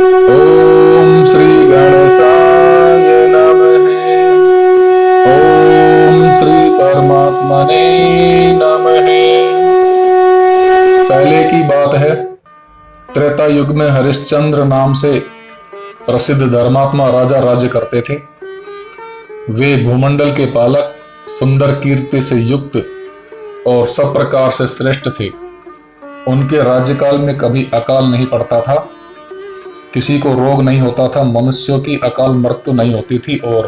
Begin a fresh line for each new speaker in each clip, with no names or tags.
ओम श्री गणेशाय नमः। ओम श्री परमात्मने नमः। पहले की बात है, त्रेता युग में हरिश्चंद्र नाम से प्रसिद्ध धर्मात्मा राजा राज्य करते थे। वे भूमंडल के पालक, सुंदर कीर्ति से युक्त और सब प्रकार से श्रेष्ठ थे। उनके राज्यकाल में कभी अकाल नहीं पड़ता था, किसी को रोग नहीं होता था, मनुष्यों की अकाल मृत्यु नहीं होती थी और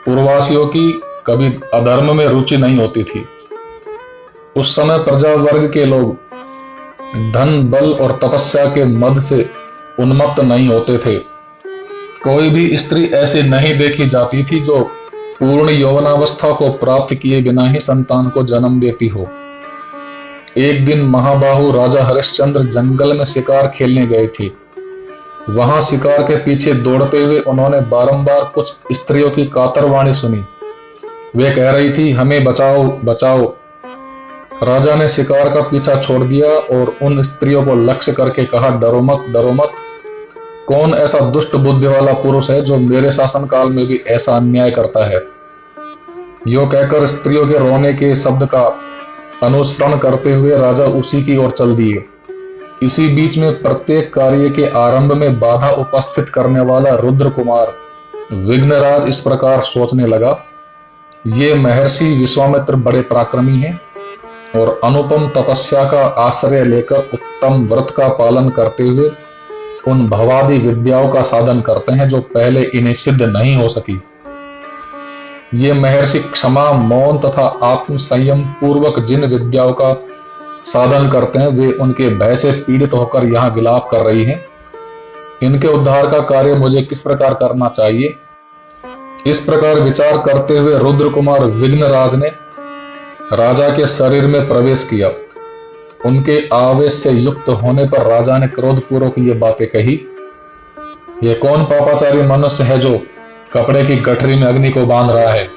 पूर्ववासियों की कभी अधर्म में रुचि नहीं होती थी। उस समय प्रजा वर्ग के लोग धन, बल और तपस्या के मद से उन्मत्त नहीं होते थे। कोई भी स्त्री ऐसी नहीं देखी जाती थी जो पूर्ण यौवनावस्था को प्राप्त किए बिना ही संतान को जन्म देती हो। एक दिन महाबाहु राजा हरिश्चंद्र जंगल में शिकार खेलने गए थे। वहां शिकार के पीछे दौड़ते हुए उन्होंने बारंबार कुछ स्त्रियों की कातरवाणी सुनी। वे कह रही थी, हमें बचाओ बचाओ। राजा ने शिकार का पीछा छोड़ दिया और उन स्त्रियों को लक्ष्य करके कहा, डरो मत, डरो मत। कौन ऐसा दुष्ट बुद्धि वाला पुरुष है जो मेरे शासन काल में भी ऐसा अन्याय करता है। यो कहकर स्त्रियों के रोने के शब्द का अनुसरण करते हुए राजा उसी की ओर चल दिए। इसी बीच में प्रत्येक कार्य के आरंभ में बाधा उपस्थित करने वाला रुद्र कुमार विघ्नराज इस प्रकार सोचने लगा, ये महर्षि विश्वामित्र बड़े पराक्रमी हैं और अनुपम तपस्या का आश्रय लेकर उत्तम व्रत का पालन करते हुए उन भवादि विद्याओं का साधन करते हैं जो पहले इन्हें सिद्ध नहीं हो सकी। ये महर्षि क्षमा, मौन तथा आत्म संयम पूर्वक जिन विद्याओं का साधन करते हैं वे उनके भय से पीड़ित होकर यहाँ विलाप कर रही हैं। इनके उद्धार का कार्य मुझे किस प्रकार करना चाहिए। इस प्रकार विचार करते हुए रुद्र कुमार विघ्नराज ने राजा के शरीर में प्रवेश किया। उनके आवेश से युक्त होने पर राजा ने क्रोधपूर्वक ये बातें कही, ये कौन पापाचारी मनुष्य है जो कपड़े की गठरी में अग्नि को बांध रहा है।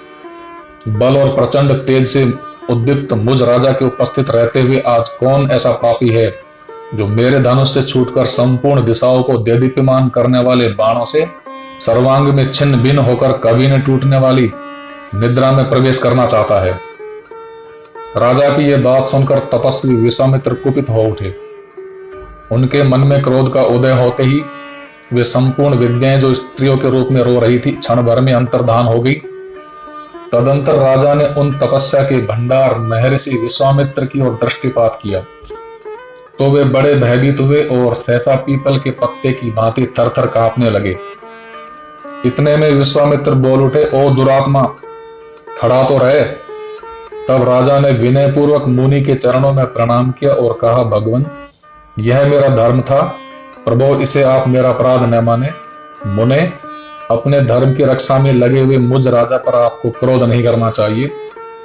बल और प्रचंड तेज से उद्दीप्त मुझ राजा के उपस्थित रहते हुए आज कौन ऐसा पापी है जो मेरे धनुष से छूटकर संपूर्ण दिशाओं को देदीप्यमान करने वाले बाणों से सर्वांग में छिन्न भिन्न होकर कभी न टूटने वाली निद्रा में प्रवेश करना चाहता है। राजा की यह बात सुनकर तपस्वी विश्वामित्र कुपित हो उठे। उनके मन में क्रोध का उदय होते ही वे संपूर्ण विद्याएं जो स्त्रियों के रूप में रो रही थी क्षण भर में अंतर्धान हो गई। तदंतर राजा ने उन तपस्या के भंडार महर्षि विश्वामित्र की ओर दृष्टिपात किया तो वे बड़े भयभीत हुए और सहसा पीपल के पत्ते की भांति थरथर कांपने लगे। इतने में विश्वामित्र बोल उठे, ओ दुरात्मा, खड़ा तो रहे। तब राजा ने विनय पूर्वक मुनि के चरणों में प्रणाम किया और कहा, भगवान, यह मेरा धर्म था, प्रभु इसे आप मेरा अपराध न माने। मुने, अपने धर्म की रक्षा में लगे हुए मुझ राजा पर आपको क्रोध नहीं करना चाहिए।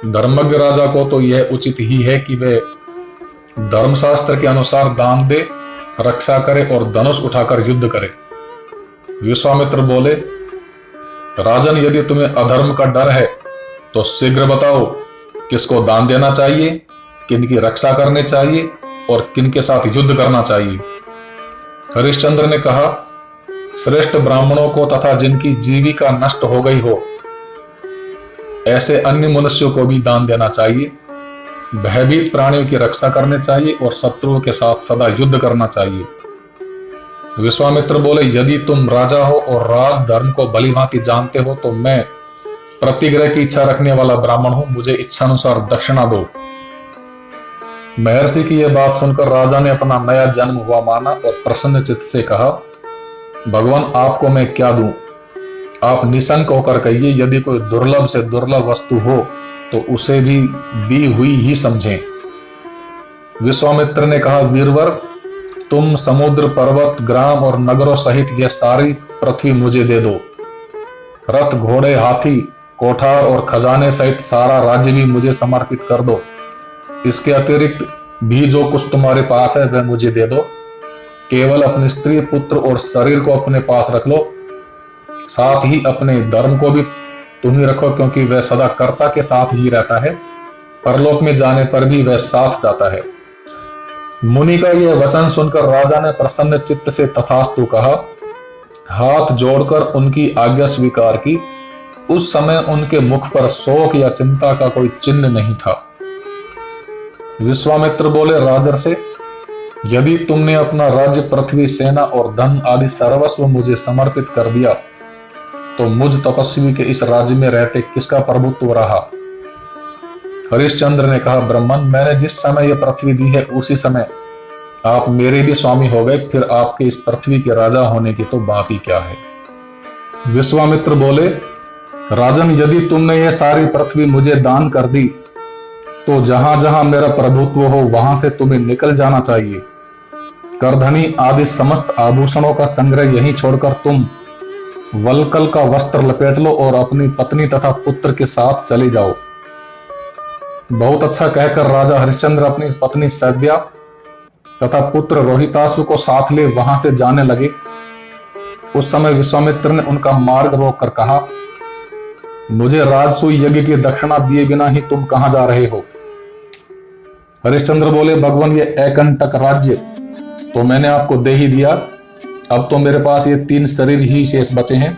धर्मज्ञ राजा को तो यह उचित ही है कि वे धर्मशास्त्र के अनुसार दान दे, रक्षा करे और धनुष उठाकर युद्ध करे। विश्वामित्र बोले, राजन, यदि तुम्हें अधर्म का डर है तो शीघ्र बताओ, किसको दान देना चाहिए, किनकी रक्षा करनी चाहिए और किनके साथ युद्ध करना चाहिए। हरिश्चंद्र ने कहा, श्रेष्ठ ब्राह्मणों को तथा जिनकी जीविका नष्ट हो गई हो ऐसे अन्य मनुष्यों को भी दान देना चाहिए। भयभीत प्राणियों की रक्षा करनी चाहिए और शत्रुओं के साथ सदा युद्ध करना चाहिए। विश्वामित्र बोले, यदि तुम राजा हो और राज धर्म को भली भांति जानते हो तो मैं प्रतिग्रह की इच्छा रखने वाला ब्राह्मण हूं, मुझे इच्छानुसार दक्षिणा दो। महर्षि की यह बात सुनकर राजा ने अपना नया जन्म हुआ माना और प्रसन्न चित्त से कहा, भगवान, आपको मैं क्या दूं। आप निशंक होकर कहिए, यदि कोई दुर्लभ से दुर्लभ वस्तु हो तो उसे भी दी हुई ही समझें। विश्वामित्र ने कहा, वीरवर, तुम समुद्र, पर्वत, ग्राम और नगरों सहित यह सारी पृथ्वी मुझे दे दो। रथ, घोड़े, हाथी, कोठार और खजाने सहित सारा राज्य भी मुझे समर्पित कर दो। इसके अतिरिक्त भी जो कुछ तुम्हारे पास है वह मुझे दे दो। केवल अपनी स्त्री, पुत्र और शरीर को अपने पास रख लो। साथ ही अपने धर्म को भी तुम ही रखो, क्योंकि वह सदा कर्ता के साथ ही रहता है, परलोक में जाने पर भी वह साथ जाता है। मुनि का यह वचन सुनकर राजा ने प्रसन्न चित्त से तथास्तु कहा हाथ जोड़कर उनकी आज्ञा स्वीकार की। उस समय उनके मुख पर शोक या चिंता का कोई चिन्ह नहीं था। विश्वामित्र बोले राजर से, यदि तुमने अपना राज्य, पृथ्वी, सेना और धन आदि सर्वस्व मुझे समर्पित कर दिया तो मुझ तपस्वी के इस राज्य में रहते किसका प्रभुत्व रहा? हरिश्चंद्र ने कहा, ब्राह्मण, मैंने जिस समय यह पृथ्वी दी है उसी समय आप मेरे भी स्वामी हो गए, फिर आपके इस पृथ्वी के राजा होने की तो बात ही क्या है। विश्वामित्र बोले, राजन, यदि तुमने ये सारी पृथ्वी मुझे दान कर दी तो जहां जहां मेरा प्रभुत्व हो वहां से तुम्हें निकल जाना चाहिए। करधनी आदि समस्त आभूषणों का संग्रह यहीं छोड़कर तुम वलकल का वस्त्र लपेट लो और अपनी पत्नी तथा पुत्र के साथ चले जाओ। बहुत अच्छा कहकर राजा हरिश्चंद्र अपनी पत्नी सव्या तथा पुत्र रोहिताश्व को साथ ले वहां से जाने लगे। उस समय विश्वामित्र ने उनका मार्ग रोककर कहा, मुझे राजसूय यज्ञ की दक्षिणा दिए बिना ही तुम कहां जा रहे हो? हरिश्चंद्र बोले, भगवान, ये एकंटक राज्य तो मैंने आपको दे ही दिया, अब तो मेरे पास ये 3 शरीर ही शेष बचे हैं।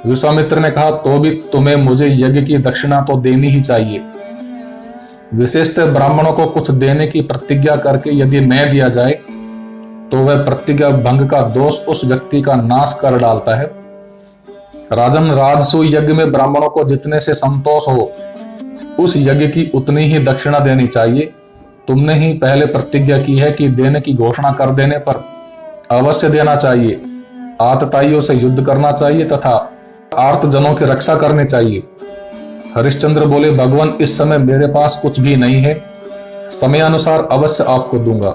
विश्वामित्र ने कहा, तो भी तुम्हें मुझे यज्ञ की दक्षिणा तो देनी ही चाहिए। विशेषतः ब्राह्मणों को कुछ देने की प्रतिज्ञा करके यदि न दिया जाए तो वह प्रतिज्ञा भंग का दोष उस व्यक्ति का नाश कर डालता है। राजन, राजसूय यज्ञ में ब्राह्मणों को जितने से संतोष हो उस यज्ञ की उतनी ही दक्षिणा देनी चाहिए। तुमने ही पहले प्रतिज्ञा की है कि देने की घोषणा कर देने पर अवश्य देना चाहिए। आतताइयों से युद्ध करना चाहिए तथा आर्तजनों की रक्षा करनी चाहिए। हरिश्चंद्र बोले, भगवान, इस समय मेरे पास कुछ भी नहीं है, समयानुसार अवश्य आपको दूंगा।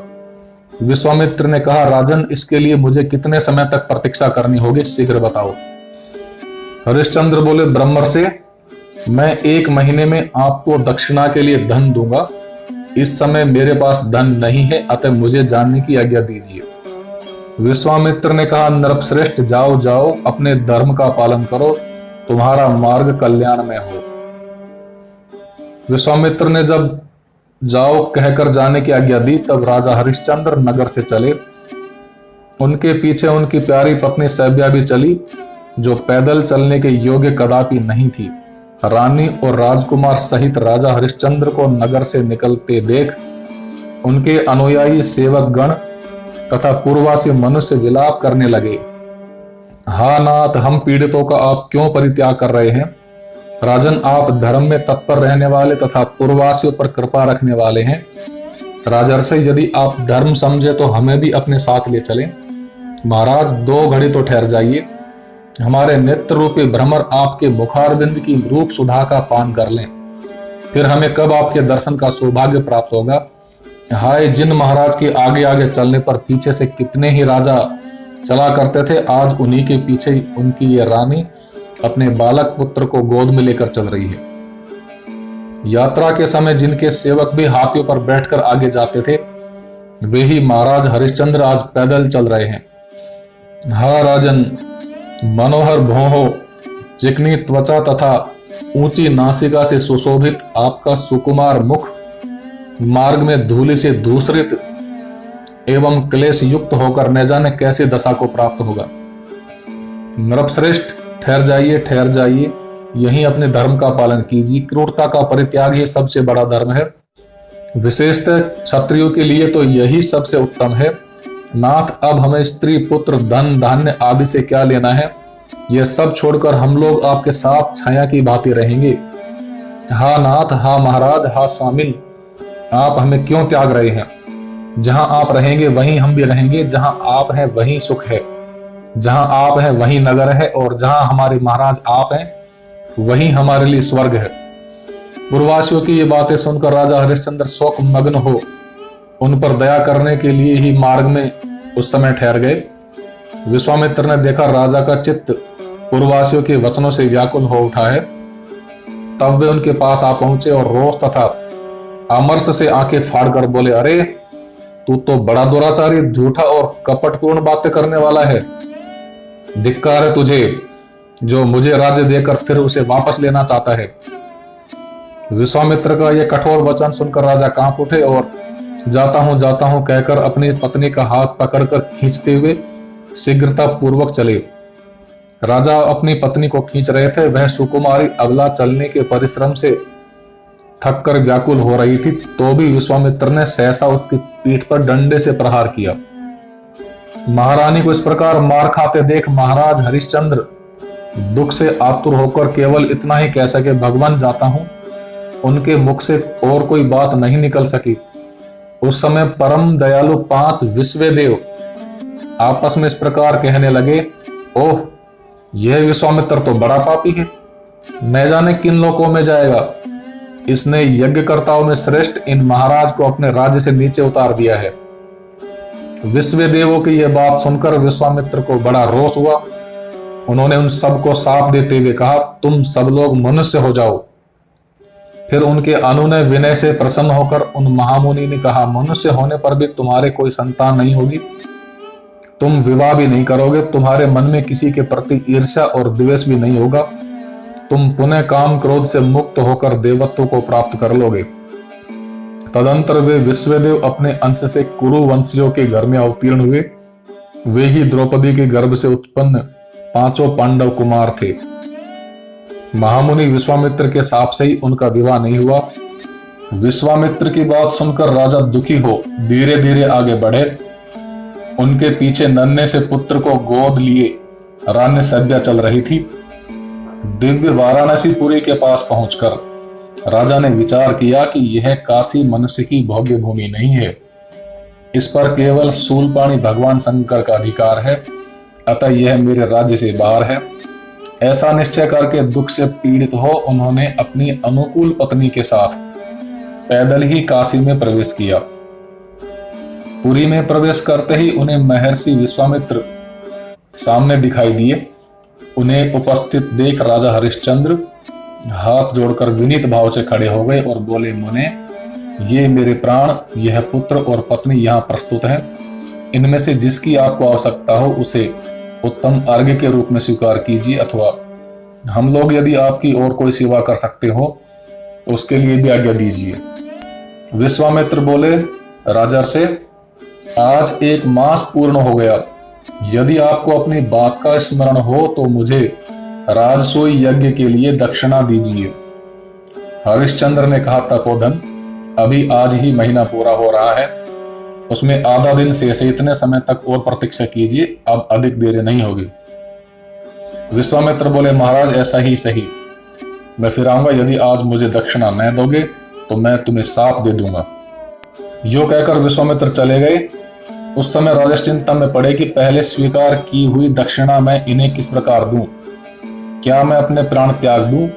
विश्वामित्र ने कहा, राजन, इसके लिए मुझे कितने समय तक प्रतीक्षा करनी होगी, शीघ्र बताओ। हरिश्चंद्र बोले, ब्रह्मर्षि, मैं 1 महीने में आपको दक्षिणा के लिए धन दूंगा। इस समय मेरे पास धन नहीं है, अतः मुझे जानने की आज्ञा दीजिए। विश्वामित्र ने कहा, नरपश्रेष्ठ, जाओ जाओ, अपने धर्म का पालन करो, तुम्हारा मार्ग कल्याण में हो। विश्वामित्र ने जब जाओ कहकर जाने की आज्ञा दी तब राजा हरिश्चंद्र नगर से चले। उनके पीछे उनकी प्यारी पत्नी सव्या भी चली, जो पैदल चलने के योग्य कदापि नहीं थी। रानी और राजकुमार सहित राजा हरिश्चंद्र को नगर से निकलते देख उनके अनुयायी सेवक गण तथा पूर्ववासी मनुष्य विलाप करने लगे। हा नाथ, हम पीड़ितों का आप क्यों परित्याग कर रहे हैं? राजन, आप धर्म में तत्पर रहने वाले तथा पूर्ववासियों पर कृपा रखने वाले हैं। राजर्षि, यदि आप धर्म समझे तो हमें भी अपने साथ ले चलें। महाराज, 2 घड़ी तो ठहर जाइए, हमारे नेत्र रूपी भ्रमर आपके मुखारविंद की रूप सुधा का पान कर लें, फिर हमें कब आपके दर्शन का सौभाग्य प्राप्त होगा। हाय, जिन महाराज के आगे आगे चलने पर पीछे से कितने ही राजा चला करते थे, आज उन्हीं के पीछे उनकी ये रानी अपने बालक पुत्र को गोद में लेकर चल रही है। यात्रा के समय जिनके सेवक भी हाथियों पर बैठकर आगे जाते थे, वे ही महाराज हरिश्चंद्र आज पैदल चल रहे हैं। हा राजन, मनोहर भौहों, चिकनी त्वचा तथा ऊंची नासिका से सुशोभित आपका सुकुमार मुख मार्ग में धूलि से धूसरित एवं क्लेश युक्त होकर न जाने कैसे दशा को प्राप्त होगा। नरपश्रेष्ठ, ठहर जाइए, ठहर जाइए, यहीं अपने धर्म का पालन कीजिए। क्रूरता का परित्याग ही सबसे बड़ा धर्म है। विशेषतः क्षत्रियों के लिए तो यही सबसे उत्तम है। नाथ, अब हमें स्त्री, पुत्र, धन, धान्य आदि से क्या लेना है? यह सब छोड़कर हम लोग आपके साथ छाया की भांति रहेंगे। हा नाथ, हा महाराज, हा स्वामिन, आप हमें क्यों त्याग रहे हैं? जहां आप रहेंगे वहीं हम भी रहेंगे। जहां आप हैं वहीं सुख है, जहां आप हैं वहीं नगर है, और जहां हमारे महाराज आप हैं वहीं हमारे लिए स्वर्ग है। पूर्ववासियों की ये बातें सुनकर राजा हरिश्चंद्र शोक मग्न हो उन पर दया करने के लिए ही मार्ग में उस समय ठहर गए। विश्वामित्र ने देखा राजा का चित्त पूर्ववासियों के वचनों से व्याकुल हो उठा है, तब वे उनके पास आ पहुंचे और रोष तथा आमर्ष से आंखें फाड़कर बोले, अरे तू तो बड़ा दुराचारी, झूठा और कपटपूर्ण बातें करने वाला है। धिक्कार है तुझे, जो मुझे राज्य देकर फिर उसे वापस लेना चाहता है। विश्वामित्र का यह कठोर वचन सुनकर राजा कांप उठे और जाता हूं कहकर अपनी पत्नी का हाथ पकड़कर खींचते हुए शीघ्रता पूर्वक चले। राजा अपनी पत्नी को खींच रहे थे। वह सुकुमारी अबला चलने के परिश्रम से थक कर व्याकुल हो रही थी, तो भी विश्वामित्र ने सहसा उसकी पीठ पर डंडे से प्रहार किया। महारानी को इस प्रकार मार खाते देख महाराज हरिश्चंद्र दुख से आतुर होकर केवल इतना ही कह सके, भगवान जाता हूं। उनके मुख से और कोई बात नहीं निकल सकी। उस समय परम दयालु 5 विश्वदेव आपस में इस प्रकार कहने लगे, ओह, यह विश्वामित्र तो बड़ा पापी है, न जाने किन लोकों में जाएगा। इसने यज्ञकर्ताओं में श्रेष्ठ इन महाराज को अपने राज्य से नीचे उतार दिया है। विश्वदेवों की यह बात सुनकर विश्वामित्र को बड़ा रोष हुआ। उन्होंने उन सबको साप देते हुए कहा, तुम सब लोग मनुष्य हो जाओ। फिर उनके अनुनय विनय से प्रसन्न होकर उन महामुनि ने कहा, मनुष्य होने पर भी तुम्हारे कोई संतान नहीं होगी, तुम विवाह भी नहीं करोगे, तुम्हारे मन में किसी के प्रति ईर्ष्या और द्वेष भी नहीं होगा, तुम पुनः काम क्रोध से मुक्त होकर देवत्व को प्राप्त कर लोगे। तदंतर वे विश्वदेव अपने अंश से कुरु वंशियों के घर में अवतीर्ण हुए। वे ही द्रौपदी के गर्भ से उत्पन्न 5 पांडव कुमार थे। महामुनि विश्वामित्र के शाप से ही उनका विवाह नहीं हुआ। विश्वामित्र की बात सुनकर राजा दुखी हो धीरे धीरे आगे बढ़े। उनके पीछे नन्हे से पुत्र को गोद लिए रान्य सद्या चल रही थी। दिव्य वाराणसीपुरी के पास पहुंचकर राजा ने विचार किया कि यह काशी मनुष्य की भोग्य भूमि नहीं है, इस पर केवल शूलपाणी भगवान शंकर का अधिकार है, अतः यह मेरे राज्य से बाहर है। ऐसा निश्चय करके दुख से पीड़ित हो उन्होंने अपनी अनुकूल पत्नी के साथ पैदल ही काशी में प्रवेश किया। पुरी में प्रवेश करते ही उन्हें महर्षि विश्वामित्र सामने दिखाई दिए। उन्हें उपस्थित देख राजा हरिश्चंद्र हाथ जोड़कर विनीत भाव से खड़े हो गए और बोले, मुने, ये मेरे प्राण, यह पुत्र और पत्नी यहाँ प्रस्तुत हैं। इनमें से जिसकी आपको आवश्यकता हो उसे उत्तम अर्घ्य के रूप में स्वीकार कीजिए, अथवा हम लोग यदि आपकी और कोई सेवा कर सकते हो तो उसके लिए भी आज्ञा दीजिए। विश्वामित्र बोले, राजा से, आज 1 मास पूर्ण हो गया। यदि आपको अपनी बात का स्मरण हो तो मुझे राजसूय यज्ञ के लिए दक्षिणा दीजिए। हरिश्चंद्र ने कहा, तपोधन, अभी आज ही महीना पूरा हो रहा है, उसमें आधा दिन शेष है, इतने समय तक और प्रतीक्षा कीजिए, अब अधिक देर नहीं होगी। विश्वामित्र बोले, महाराज ऐसा ही सही, मैं फिर आऊंगा, यदि आज मुझे दक्षिणा न दोगे तो मैं तुम्हें साप दे दूंगा। यो कहकर विश्वामित्र चले गए। उस समय राजेश चिंता में पड़े कि पहले स्वीकार की हुई दक्षिणा मैं इन्हें किस प्रकार दूं? क्या मैं अपने प्राण त्याग दूं?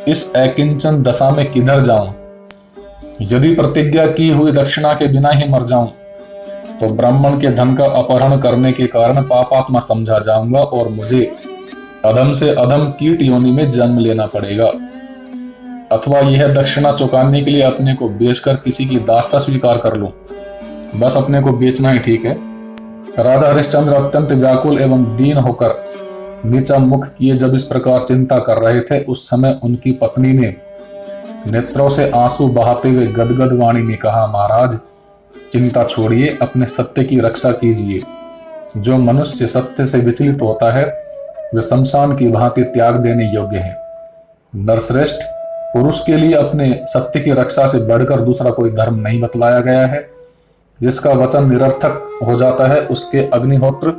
इस अकिंचन दशा में किधर जाऊं? यदि प्रतिज्ञा की हुई दक्षिणा के बिना ही मर जाऊं तो ब्राह्मण के धन का अपहरण करने के कारण पापात्मा समझा जाऊंगा और मुझे अधम से अधम कीट योनि में जन्म लेना पड़ेगा। अथवा यह दक्षिणा चुकाने के लिए अपने को बेचकर किसी की दास्ता स्वीकार कर लूं। बस अपने को बेचना ही ठीक है। राजा हरिश्चंद्र अत्यंत व्याकुल एवं दीन होकर नीचा मुख किए जब इस प्रकार चिंता कर रहे थे, उस समय उनकी पत्नी ने नेत्रों से आंसू बहाते हुए गदगद वाणी में कहा, महाराज, चिंता छोड़िए, अपने सत्य की रक्षा कीजिए। जो मनुष्य सत्य से विचलित होता है वे शमशान की भांति त्याग देने योग्य है। नरश्रेष्ठ, पुरुष के लिए अपने सत्य की रक्षा से बढ़कर दूसरा कोई धर्म नहीं बतलाया गया है। जिसका वचन निरर्थक हो जाता है उसके अग्निहोत्र,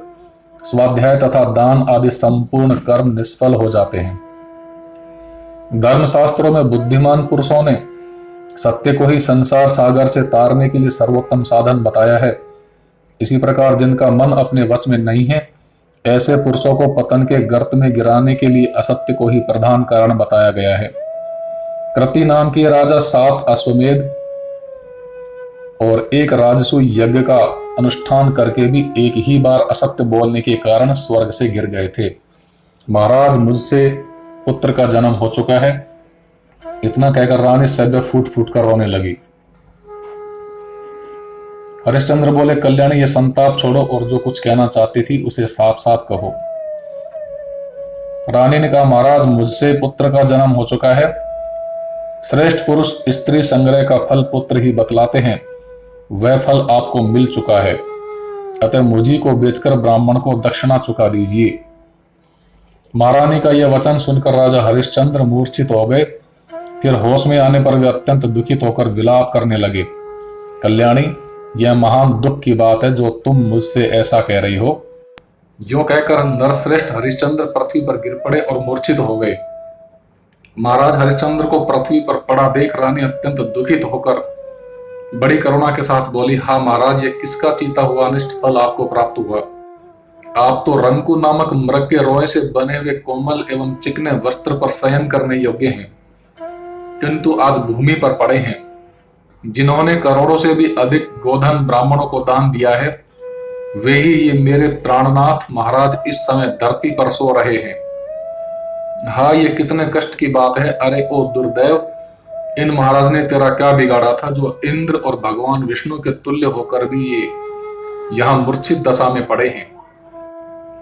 स्वाध्याय तथा दान आदि संपूर्ण कर्म निष्फल हो जाते हैं। धर्मशास्त्रों में बुद्धिमान पुरुषों ने सत्य को ही संसार सागर से तारने के लिए सर्वोत्तम साधन बताया है। इसी प्रकार जिनका मन अपने वश में नहीं है, ऐसे पुरुषों को पतन के गर्त में गिराने के लिए असत्य को ही प्रधान कारण बताया गया है। कृति नाम के राजा 7 अश्वमेध और 1 राजसूय यज्ञ का अनुष्ठान करके भी एक ही बार असत्य बोलने के कारण स्वर्ग से गिर गए थे। महाराज, मुझसे पुत्र का जन्म हो चुका है। इतना कहकर रानी सभ्य फूट फूट कर रोने लगी। हरिश्चंद्र बोले, कल्याणी, ये संताप छोड़ो और जो कुछ कहना चाहती थी उसे साफ साफ कहो। रानी ने कहा, महाराज, मुझसे पुत्र का जन्म हो चुका है। श्रेष्ठ पुरुष स्त्री संग्रह का फल पुत्र ही बतलाते हैं, वह फल आपको मिल चुका है। अतः मुझी को बेचकर ब्राह्मण को दक्षिणा चुका दीजिए। महारानी का यह वचन सुनकर राजा हरिश्चंद्र मूर्छित हो गए। फिर होश में आने पर वे अत्यंत दुखित होकर विलाप करने लगे। कल्याणी, यह महान दुख की बात है जो तुम मुझसे ऐसा कह रही हो। यूं कहकर नरश्रेष्ठ हरिश्चंद्र पृथ्वी पर गिर पड़े और मूर्छित हो गए। महाराज हरिश्चंद्र को पृथ्वी पर पड़ा देख रानी अत्यंत दुखित होकर बड़ी करुणा के साथ बोली, हाँ महाराज, ये किसका चीता हुआ अनिष्ट फल आपको प्राप्त हुआ? आप तो रंकु नामक मृग के रोए से बने हुए कोमल एवं चिकने वस्त्र पर शयन करने योग्य हैं, किंतु आज भूमि पर पड़े हैं। जिन्होंने करोड़ों से भी अधिक गोधन ब्राह्मणों को दान दिया है, वे ही ये मेरे प्राणनाथ महाराज इस समय धरती पर सो रहे हैं। हाँ, ये कितने कष्ट की बात है। अरे ओ दुर्दैव, इन महाराज ने तेरा क्या बिगाड़ा था जो इंद्र और भगवान विष्णु के तुल्य होकर भी ये यहाँ मूर्छित दशा में पड़े हैं।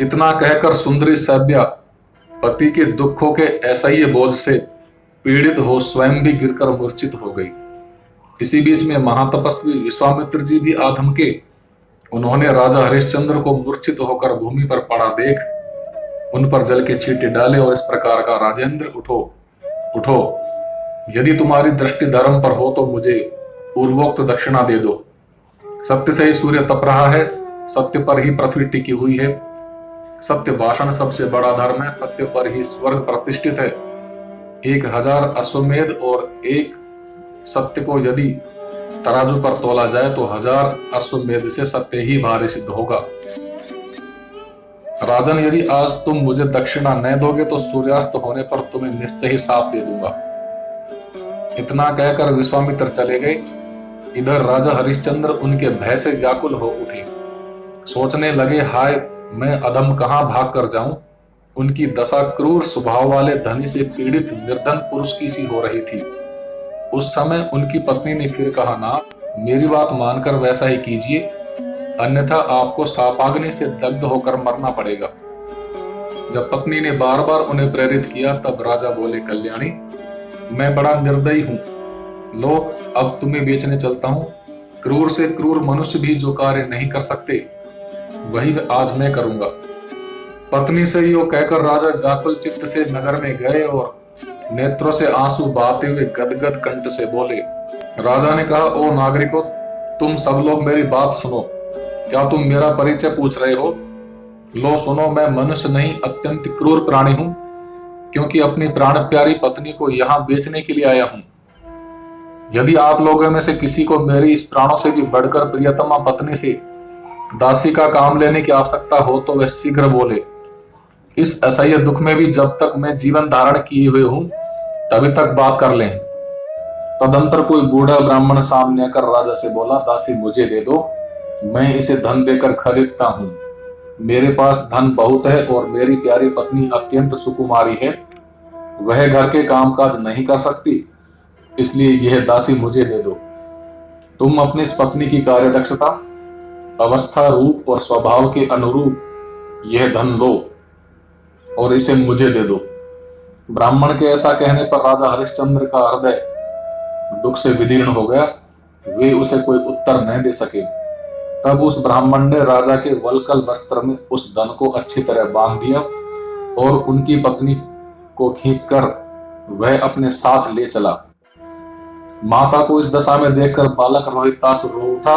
इतना कहकर सुंदरी सभ्या पति के दुखों के असह्य बोझ से पीड़ित हो स्वयं भी गिरकर मूर्छित हो गई। इसी बीच में महातपस्वी विश्वामित्र जी भी आ धमके। उन्होंने राजा हरिश्चंद्र को मूर्छित होकर भूमि पर पड़ा देख उन पर जल के छींटे डाले और इस प्रकार का, राजेंद्र उठो उठो, यदि तुम्हारी दृष्टि धर्म पर हो तो मुझे पूर्वोक्त दक्षिणा दे दो। सत्य से ही सूर्य तप रहा है, सत्य पर ही पृथ्वी टिकी हुई है, सत्य भाषण सबसे बड़ा धर्म है, सत्य पर ही स्वर्ग प्रतिष्ठित है। 1000 अश्वमेध और एक सत्य को यदि तराजू पर तोला जाए तो 1000 अश्वमेध से सत्य ही भारी सिद्ध होगा। राजन, यदि आज तुम मुझे दक्षिणा न दोगे तो सूर्यास्त होने पर तुम्हें निश्चय ही साथ दे दूंगा। इतना कहकर विश्वामित्र चले गए। इधर राजा हरिश्चंद्र उनके भय से व्याकुल हो उठे। सोचने लगे, हाय, मैं अधम कहां भाग कर जाऊं। उनकी दशा क्रूर स्वभाव वाले धनी से पीड़ित निर्धन पुरुष की सी हो रही थी। उस समय उनकी पत्नी ने फिर कहा, ना, मेरी बात मानकर वैसा ही कीजिए, अन्यथा आपको सापाग्नि से दग्ध होकर मरना पड़ेगा। जब पत्नी ने बार बार उन्हें प्रेरित किया तब राजा बोले, कल्याणी, मैं बड़ा निर्दयी हूं। लो, अब तुम्हें बेचने चलता हूं। क्रूर से क्रूर मनुष्य भी जो कार्य नहीं कर सकते वही आज मैं करूंगा। पत्नी से यो कहकर राजा व्याकुल चित्त से नगर में गए और नेत्रों से आंसू बहाते हुए गदगद कंठ से बोले। राजा ने कहा, ओ नागरिकों, तुम सब लोग मेरी बात सुनो। क्या तुम मेरा परिचय पूछ रहे हो? लो सुनो, मैं मनुष्य नहीं अत्यंत क्रूर प्राणी हूं, क्योंकि अपनी प्राण प्यारी पत्नी को यहां बेचने के लिए आया हूं। यदि आप लोगों में से किसी को मेरी इस प्राणों से भी बढ़कर प्रियतमा पत्नी से दासी का काम लेने की आवश्यकता हो तो वह शीघ्र बोले। इस असह्य दुख में भी जब तक मैं जीवन धारण किए हुए हूं तभी तक बात कर लें। तदंतर कोई बूढ़ा ब्राह्मण सामने आकर राजा से बोला, दासी मुझे दे दो, मैं इसे धन देकर खरीदता हूं। मेरे पास धन बहुत है और मेरी प्यारी पत्नी अत्यंत सुकुमारी है, वह घर के कामकाज नहीं कर सकती, इसलिए यह दासी मुझे दे दो। तुम अपनी इस पत्नी की कार्यदक्षता, अवस्था, रूप और स्वभाव के अनुरूप यह धन लो और इसे मुझे दे दो। ब्राह्मण के ऐसा कहने पर राजा हरिश्चंद्र का हृदय दुख से विदीर्ण हो गया। वे उसे कोई उत्तर नहीं दे सके। तब उस ब्राह्मण ने राजा के वल्कल वस्त्र में उस धन को अच्छी तरह बांध दिया और उनकी पत्नी को खींचकर वह अपने साथ ले चला। माता को इस दशा में देखकर बालक रोहितासुर रो उठा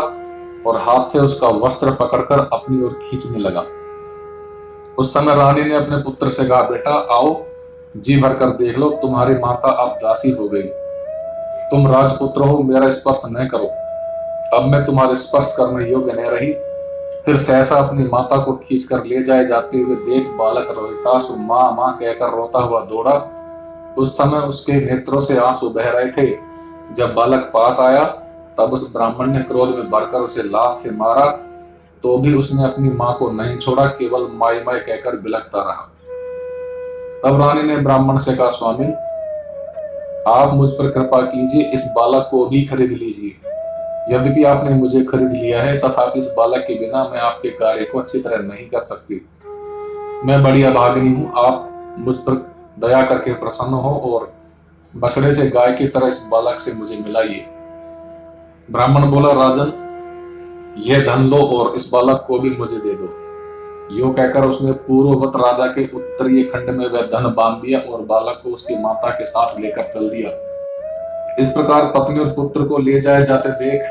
और हाथ से उसका वस्त्र पकड़कर अपनी ओर खींचने लगा। उस समय रानी ने अपने पुत्र से कहा, बेटा आओ, जी भरकर देख लो, तुम्हारी माता अब दासी हो गई। तुम राजपुत्र हो, मेरा स्पर्श न करो। अब मैं तुम्हारे स्पर्श करने योग्य न रही। फिर सहसा अपनी माता को खींचकर ले जाए जाते हुए देख बालक रोहितासुर माँ माँ कहकर रोता हुआ दौड़ा। उस समय उसके नेत्रों से आंसू बह रहे थे। जब बालक पास आया तब उस ब्राह्मण ने क्रोध में भरकर उसे लात से मारा, तो भी उसने अपनी मां को नहीं छोड़ा, केवल माई माई कहकर बिलखता रहा। तब रानी ने ब्राह्मण से कहा, स्वामी आप मुझ पर कृपा कीजिए, इस बालक को भी खरीद लीजिए। यद्यपि आपने मुझे खरीद लिया है, तथापि इस बालक के बिना मैं आपके कार्य को अच्छी तरह नहीं कर सकती। मैं बड़ी अभागिनी हूँ, आप मुझ पर दया करके प्रसन्न हो और बछड़े से गाय की तरह इस बालक से मुझे मिलाइए। ब्राह्मण बोला, राजन यह धन लो और इस बालक को भी मुझे दे दो। यो कहकर उसने पूर्ववत राजा के उत्तरीय खंड में वह धन बांध दिया और बालक को उसकी माता के साथ लेकर चल दिया। इस प्रकार पत्नी और पुत्र को ले जाए जाते देख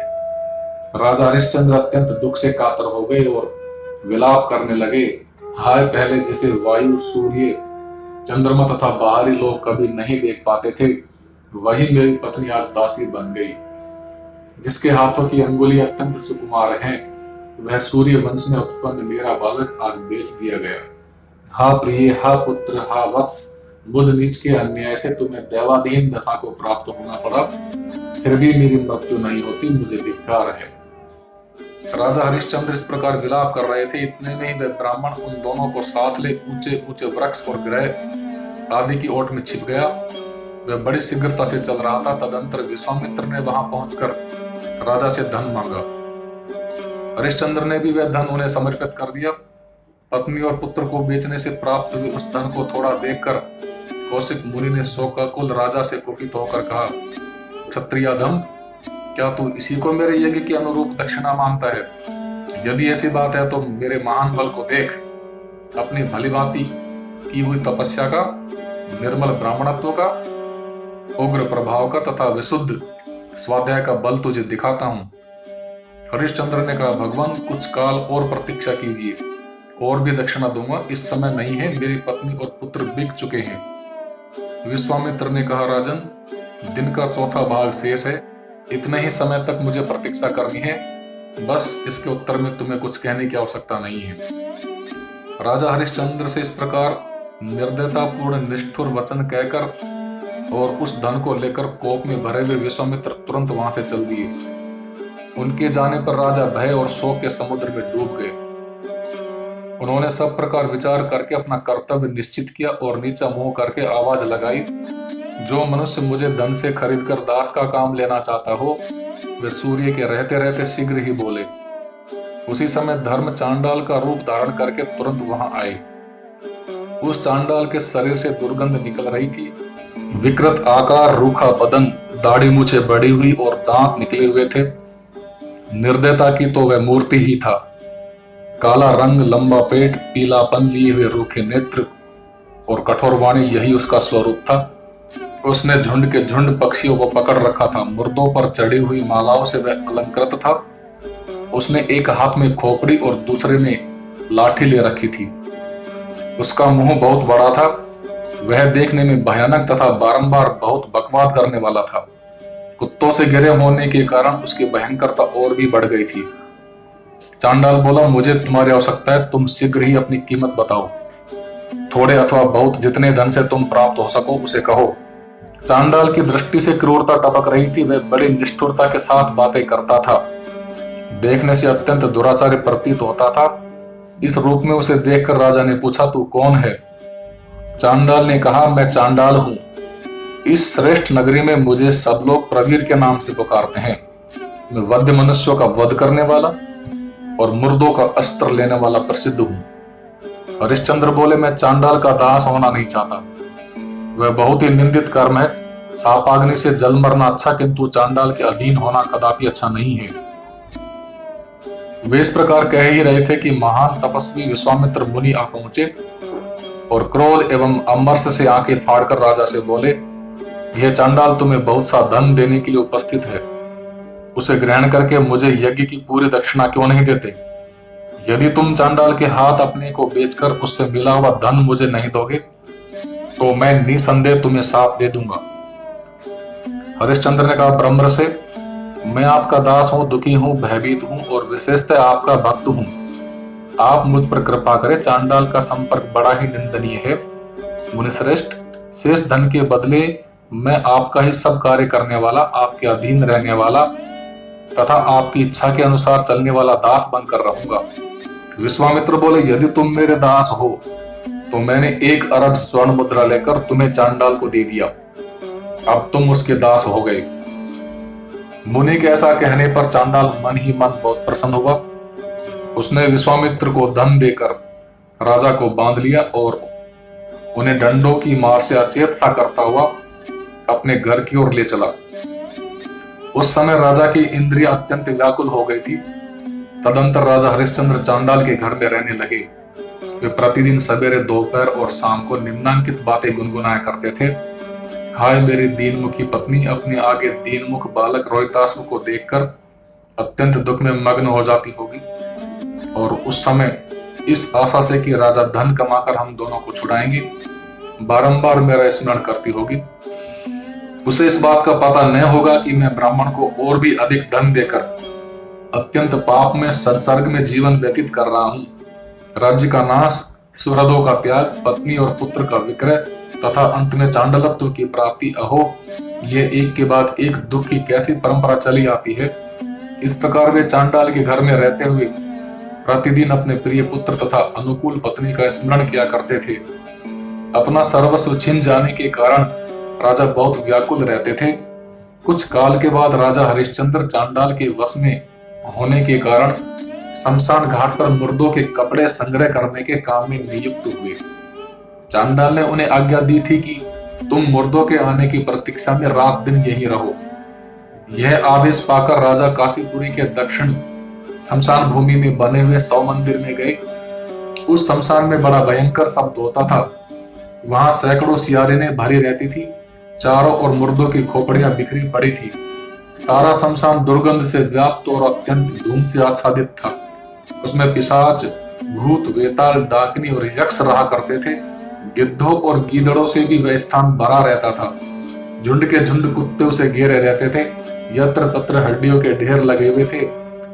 राजा हरिश्चंद्र अत्यंत दुख से कातर हो गए और विलाप करने लगे। हाय, पहले जिसे वायु, सूर्य, चंद्रमा तथा बाहरी लोग कभी नहीं देख पाते थे, वही मेरी पत्नी आज दासी बन गई। जिसके हाथों की अंगुली अत्यंत सुकुमार हैं, वह सूर्य वंश में उत्पन्न मेरा बालक आज बेच दिया गया। हा प्रिय, हा पुत्र, हा वत्स, मुझ नीच के अन्याय से तुम्हें दैवाधीन दशा को प्राप्त होना पड़ा, फिर भी मेरी मृत्यु नहीं होती, मुझे धिक्कार है। राजा हरिश्चंद्र इस प्रकार विलाप कर रहे थे, इतने में ही वह ब्राह्मण उन दोनों को साथ ले ऊंचे ऊंचे वृक्ष और ग्रह आदि की ओट में छिप गया। वह बड़ी शीघ्रता से चल रहा था। तदंतर विश्वामित्र ने वहां पहुंचकर राजा से धन मांगा। हरिश्चंद्र ने भी वह धन उन्हें समर्पित कर दिया। पत्नी और पुत्र को बेचने से प्राप्त हुए उस धन को थोड़ा देखकर कौशिक मुनि ने शोकाकुल राजा से कुपित होकर कहा, क्षत्रियाधम, क्या तू इसी को मेरे यज्ञ के अनुरूप दक्षिणा मांगता है? यदि ऐसी बात है तो मेरे महान बल को देख। अपनी भली भांति की हुई तपस्या का, निर्मल ब्राह्मणत्व का, उग्र प्रभाव का तथा विशुद्ध स्वाध्याय का बल तुझे दिखाता हूं। हरिश्चंद्र ने कहा, भगवान, कुछ काल और प्रतीक्षा कीजिए, और भी दक्षिणा दूंगा। इस समय नहीं है, मेरी पत्नी और पुत्र बिक चुके हैं। विश्वामित्र ने कहा, राजन, दिन का चौथा भाग शेष है, इतने ही समय तक मुझे प्रतीक्षा करनी है, बस इसके उत्तर में तुम्हें कुछ कहने की आवश्यकता नहीं है। राजा हरिश्चंद्र से इस प्रकार निर्दयतापूर्ण निष्ठुर वचन कहकर और उस धन को लेकर कोप में भरे हुए विश्वामित्र तुरंत वहां से चल दिए। उनके जाने पर राजा भय और शोक के समुद्र में डूब गए। उन्होंने सब प्रकार विचार करके अपना कर्तव्य निश्चित किया और नीचा मुंह करके आवाज लगाई, जो मनुष्य मुझे धन से खरीदकर दास का काम लेना चाहता हो, वे सूर्य के रहते रहते शीघ्र ही बोले। उसी समय धर्म चांडाल का रूप धारण करके तुरंत वहां आए। उस चांडाल के शरीर से दुर्गंध निकल रही थी। विकृत आकार, रूखा बदन, दाढ़ी मूछे बड़ी हुई और दांत निकले हुए थे। निर्दयता की तो वह मूर्ति ही था। काला रंग, लंबा पेट, पीलापन लिए हुए रूखे नेत्र और कठोर वाणी, यही उसका स्वरूप था। उसने झुंड के झुंड पक्षियों को पकड़ रखा था। मुर्दों पर चढ़ी हुई मालाओं से वह अलंकृत था। उसने एक हाथ में खोपड़ी और दूसरे में लाठी ले रखी थी। उसका मुंह बहुत बड़ा था। वह देखने में भयानक तथा बारंबार बहुत बकवाद करने वाला था। कुत्तों से घिरे होने के कारण उसकी भयंकरता और भी बढ़ गई थी। चांडाल बोला, मुझे तुम्हारी आवश्यकता है, तुम शीघ्र ही अपनी कीमत बताओ। थोड़े अथवा बहुत, जितने धन से तुम प्राप्त हो सको उसे कहो। चांडाल की दृष्टि से क्रूरता टपक रही थी। वह बड़ी निष्ठुरता के साथ बातें करता था। देखने से अत्यंत दुराचारी प्रतीत होता था। इस रूप में उसे देखकर राजा ने पूछा, तू कौन है? चांडाल ने कहा, मैं चांडाल हूं। इस श्रेष्ठ नगरी में मुझे सब लोग प्रवीर के नाम से पुकारते हैं। मैं वध्य मनुष्यों का वध करने वाला और मुर्दों का अस्त्र लेने वाला प्रसिद्ध हूं। हरिश्चंद्र बोले, मैं चांडाल का दास होना नहीं चाहता। वह बहुत ही निंदित कर्म है। सापाग्नि से जल मरना अच्छा, किंतु चांडाल के अधीन होना कदापि अच्छा नहीं है। वे इस प्रकार कह ही रहे थे कि महान तपस्वी विश्वामित्र मुनि आ पहुंचे और क्रोध एवं अमर्ष से आंखें फाड़कर राजा से बोले, यह चांडाल तुम्हें बहुत सा धन देने के लिए उपस्थित है। उसे ग्रहण करके मुझे यज्ञ की पूरी दक्षिणा क्यों नहीं देते? यदि तुम चांडाल के हाथ अपने को बेचकर उससे मिला हुआ धन मुझे नहीं दोगे तो मैं निसंदेह तुम्हें साथ दे दूंगा। हरिश्चंद्र ने कहा, ब्रह्म से, मैं आपका दास हूं, दुखी हूं, भयभीत हूं और विशेषतः आपका भक्त हूं। आप मुझ पर कृपा करें। चांडाल का संपर्क बड़ा ही निंदनीय है। मुनिश्रेष्ठ, शेष धन के बदले मैं आपका ही सब कार्य करने वाला, आपके अधीन रहने वाला तथा आपकी इच्छा के अनुसार चलने वाला दास बनकर रहूंगा। विश्वामित्र बोले, यदि तुम मेरे दास हो तो मैंने 1 अरब स्वर्ण मुद्रा लेकर तुम्हें चांडाल को दे दिया। अब तुम उसके दास हो गए। मुनि के ऐसा कहने पर चांडाल मन ही मन बहुत प्रसन्न हुआ। उसने विश्वामित्र को धन देकर राजा को बांध लिया और उन्हें डंडों की मार से अचेत सा करता हुआ अपने घर की ओर ले चला। उस समय राजा की इंद्रियां अत्यंत व्याकुल हो गई थी तदंतर राजा हरिश्चंद्र चांडाल के घर में रहने लगे। वे प्रतिदिन सवेरे, दोपहर और शाम को निम्नांकित बातें गुनगुनाया करते थे। हाय मेरी दीनमुखी पत्नी अपने आगे दीनमुख बालक रोहितासु को देखकर अत्यंत दुख में मग्न हो जाती होगी, और उस समय इस आशा से कि राजा धन कमाकर हम दोनों को छुड़ाएंगे, बारंबार मेरा स्मरण करती होगी। उसे इस बात का पता न होगा कि मैं ब्राह्मण को और भी अधिक धन देकर अत्यंत पाप में संसर्ग में जीवन व्यतीत कर रहा हूं। राज्य का नाश, सुहृदों का त्याग, पत्नी और पुत्र का विक्रय तथा अंत में चांडालत्व की प्राप्ति, अहो ये एक के बाद एक दुख की कैसी परंपरा चली आती है। इस प्रकार वे चांडाल के घर में रहते हुए प्रतिदिन अपने प्रिय पुत्र तथा अनुकूल पत्नी का स्मरण किया करते थे। अपना सर्वस्व छिन जाने के कारण राजा बहुत व्याकुल रहते थे। कुछ काल के बाद राजा हरिश्चंद्र चांडाल के वश में होने के कारण शमशान घाट पर मुर्दों के कपड़े संग्रह करने के काम में नियुक्त हुए। चांडाल ने उन्हें आज्ञा दी थी कि तुम मुर्दों के आने की प्रतीक्षा में रात दिन यहीं रहो। यह आदेश पाकर राजा काशीपुरी के दक्षिण शमशान भूमि में बने हुए सौ मंदिर में गए। उस शमशान में बड़ा भयंकर शब्द होता था। वहां सैकड़ों सियारें भरी रहती थी। चारों ओर मुर्दों की खोपड़ियां बिखरी पड़ी थी। सारा शमशान दुर्गंध से व्याप्त और अत्यंत धूम से आच्छादित था। उसमें पिशाच, भूत, वेताल, डाकनी और यक्ष रहा करते थे। गिद्धों और गीदड़ों से भी वह स्थान भरा रहता था। झुंड के झुंड कुत्ते उसे घेरे रहते थे। यत्र तत्र हड्डियों के ढेर लगे हुए थे।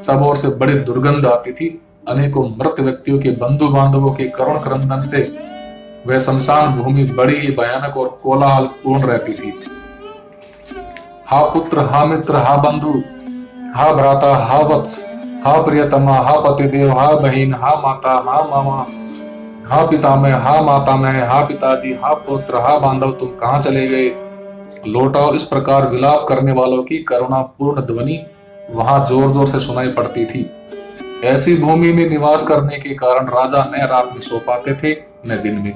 सब ओर से बड़ी दुर्गंध आती थी। अनेकों मृत व्यक्तियों के बंधु बांधवों के करुण क्रंदन से वह शमशान भूमि बड़ी ही भयानक और कोलाहल पूर्ण रहती थी। हा पुत्र, हा मित्र, हा बंधु, हा भ्राता, हा वत्स, हा प्रियतमा, हा पतिदेव, हा बहन, हा माता, हा मामा, हा पितामह, हा मातामह, हा पिताजी, हा पुत्र, हा बांधव, तुम कहाँ चले गए, लौटाओ। इस प्रकार विलाप करने वालों की करुणापूर्ण ध्वनि वहां जोर जोर से सुनाई पड़ती थी। ऐसी भूमि में निवास करने के कारण राजा न रात में सो पाते थे न दिन में।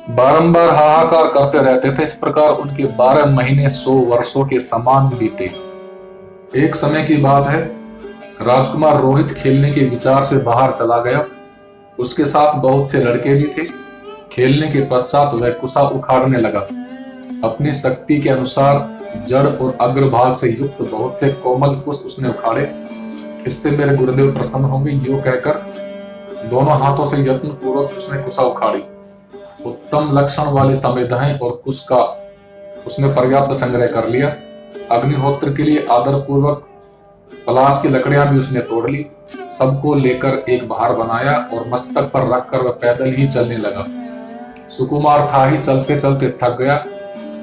बारंबार हाहाकार करते रहते थे। इस प्रकार उनके 12 महीने 100 वर्षों के समान बीते। एक समय की बात है, राजकुमार रोहित खेलने के विचार से बाहर चला गया। उसके साथ बहुत से लड़के भी थे। खेलने के पश्चात वह कुसा उखाड़ने लगा। अपनी शक्ति के अनुसार जड़ और अग्रभाग से युक्त बहुत से कोमल कुश उसने उखाड़े। इससे मेरे गुरुदेव प्रसन्न होंगे, यूं कहकर दोनों हाथों से यत्न पूर्वक उसने कुसा उखाड़ी। उत्तम लक्षण वाली समेधाएं और कुश का उसने पर्याप्त संग्रह कर लिया। अग्निहोत्र के लिए आदर पूर्वक पलाश की लकड़ियां भी उसने तोड़ ली। सबको लेकर एक भार बनाया और मस्तक पर रखकर वह पैदल ही चलने लगा। सुकुमार था ही चलते चलते थक गया।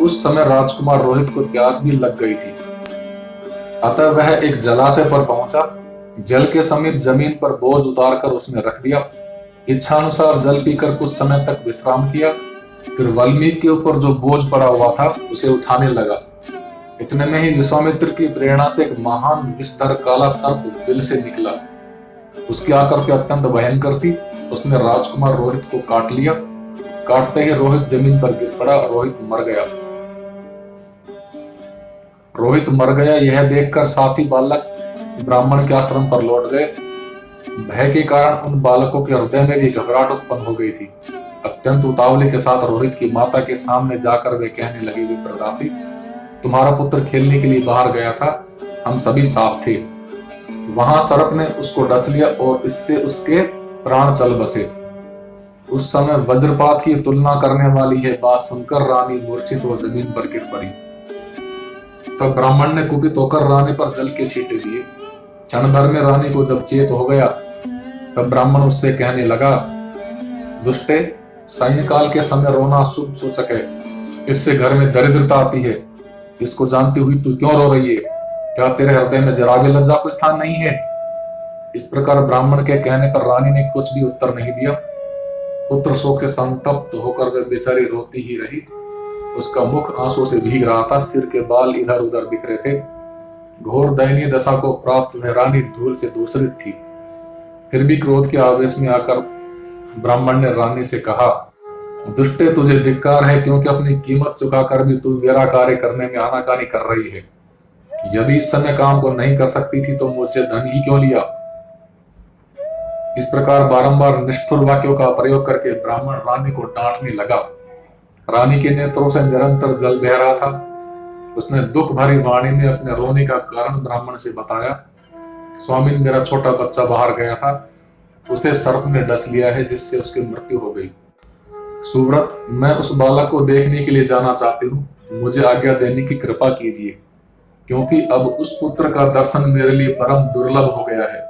उस समय राजकुमार रोहित को प्यास भी लग गई थी। अतः वह एक जलाशय पर पहुंचा। जल के समीप जमीन पर बोझ उतारकर उसने रख दिया। इच्छानुसार जल पीकर कुछ समय तक विश्राम किया। फिर वाल्मीकि के ऊपर जो बोझ पड़ा हुआ था उसे उठाने लगा। इतने में ही विश्वामित्र की प्रेरणा से एक महान विस्तर काला सर्प बिल से निकला। उसकी आकृति अत्यंत भयंकर थी। उसने राजकुमार रोहित को काट लिया। काटते ही रोहित जमीन पर गिर पड़ा। रोहित मर गया। यह देखकर साथी बालक ब्राह्मण के आश्रम पर लौट गए। भय के कारण उन बालकों के हृदय में भी घबराहट उत्पन्न हो गई थी। अत्यंत उतावली के साथ रोहित की माता के सामने जाकर वे कहने लगे, विप्रदासी, तुम्हारा पुत्र खेलने के लिए बाहर गया था, हम सभी साथ थे। वहां सर्प ने उसको डस लिया और इससे उसके प्राण चल बसे। उस समय वज्रपात की तुलना करने वाली यह बात सुनकर रानी मूर्छित और जमीन पर गिर पड़ी। तब ब्राह्मण ने कुपित होकर रानी पर जल के छींटे दिए। क्षण भर में रानी को जब चेत हो गया तब ब्राह्मण उससे कहने लगा, दुष्टे, सायंकाल के समय रोना शुभ सूचक है। इससे घर में दरिद्रता आती है। इसको जानती हुई तू क्यों रो रही है? क्या तेरे हृदय में जरा भी लज्जा को स्थान नहीं है? इस प्रकार ब्राह्मण के कहने पर रानी ने कुछ भी उत्तर नहीं दिया। पुत्र शोक से संतप्त होकर वह बेचारी रोती ही रही। उसका मुख आंसू से भीग रहा था। सिर के बाल इधर उधर बिखरे थे। घोर दयनीय दशा को प्राप्त वह रानी धूल से दूसरित थी। फिर भी क्रोध के आवेश में आकर ब्राह्मण ने रानी से कहा, दुष्टे, तुझे धिक्कार है, क्योंकि अपनी कीमत चुकाकर भी तू मेरा कार्य करने में आनाकानी कर रही है। यदि इस समय काम को नहीं कर सकती थी तो मुझसे धन ही क्यों लिया? इस प्रकार बारंबार निष्ठुर वाक्यों का प्रयोग करके ब्राह्मण रानी को डांटने लगा। रानी के नेत्रों से निरंतर जल बह रहा था। उसने दुख भरी वाणी में अपने रोने का कारण ब्राह्मण से बताया। स्वामी, मेरा छोटा बच्चा बाहर गया था, उसे सर्प ने डस लिया है, जिससे उसकी मृत्यु हो गई। सुव्रत, मैं उस बालक को देखने के लिए जाना चाहती हूँ, मुझे आज्ञा देने की कृपा कीजिए, क्योंकि अब उस पुत्र का दर्शन मेरे लिए परम दुर्लभ हो गया है।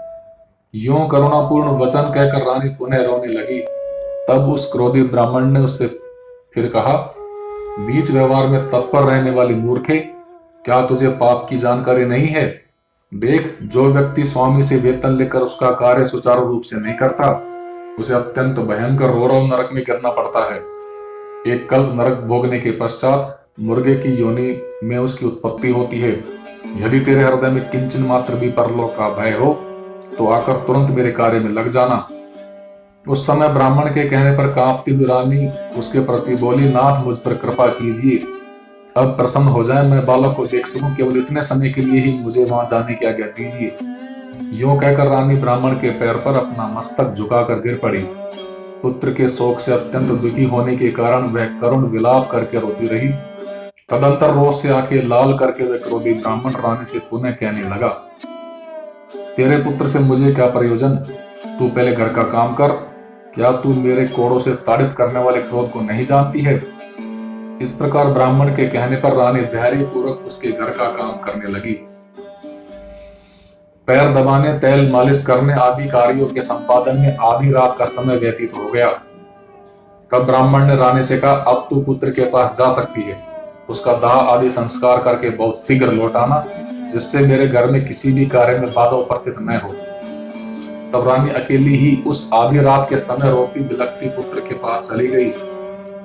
यूं करुणापूर्ण वचन कहकर रानी पुनः रोने लगी। तब उस क्रोधी ब्राह्मण ने उससे फिर कहा, बीच व्यवहार में तत्पर रहने वाली मूर्खे, क्या तुझे पाप की जानकारी नहीं है? देख, जो व्यक्ति स्वामी से वेतन लेकर उसका कार्य सुचारू रूप से नहीं करता, उसे अत्यंत भयंकर रौरव नरक में गिरना पड़ता है। एक कल्प नरक भोगने के पश्चात मुर्गे की योनि में उसकी उत्पत्ति होती है। यदि तेरे हृदय में किंचन मात्र भी परलोक का भय हो तो आकर तुरंत मेरे कार्य में लग जाना। उस समय ब्राह्मण के कहने पर कांपती हुई रानी उसके प्रति बोली, नाथ, मुझ पर कृपा कीजिए, अब प्रसन्न हो जाए, मैं बालक को देख सकूं, केवल इतने समय के लिए ही मुझे वहां जाने की आज्ञा दीजिए। यूं कहकर रानी ब्राह्मण के पैर पर अपना मस्तक झुकाकर गिर पड़ी। पुत्र के शोक से अत्यंत दुखी होने के कारण वह करुण विलाप करके रोती रही। तदंतर रोष से आंखें लाल करके वह क्रोधी ब्राह्मण रानी से पुनः कहने लगा, तेरे पुत्र से मुझे क्या प्रयोजन? तू पहले घर का काम कर। क्या तू मेरे कोड़ों से ताड़ित करने वाले क्रोध को नहीं जानती है? इस प्रकार ब्राह्मण के कहने पर रानी धैर्य पूर्वक उसके घर का काम करने लगी। पैर दबाने, तेल मालिश करने आदि कार्यों के संपादन में आधी रात का समय व्यतीत हो गया। तब ब्राह्मण ने रानी से कहा, अब तू पुत्र के पास जा सकती है, उसका दाह आदि संस्कार करके बहुत शीघ्र लौट आना, जिससे मेरे घर में किसी भी कार्य में बाधा उपस्थित न हो। तब रानी अकेली ही उस आधी रात के समय रोती बिलखती पुत्र के पास चली गई।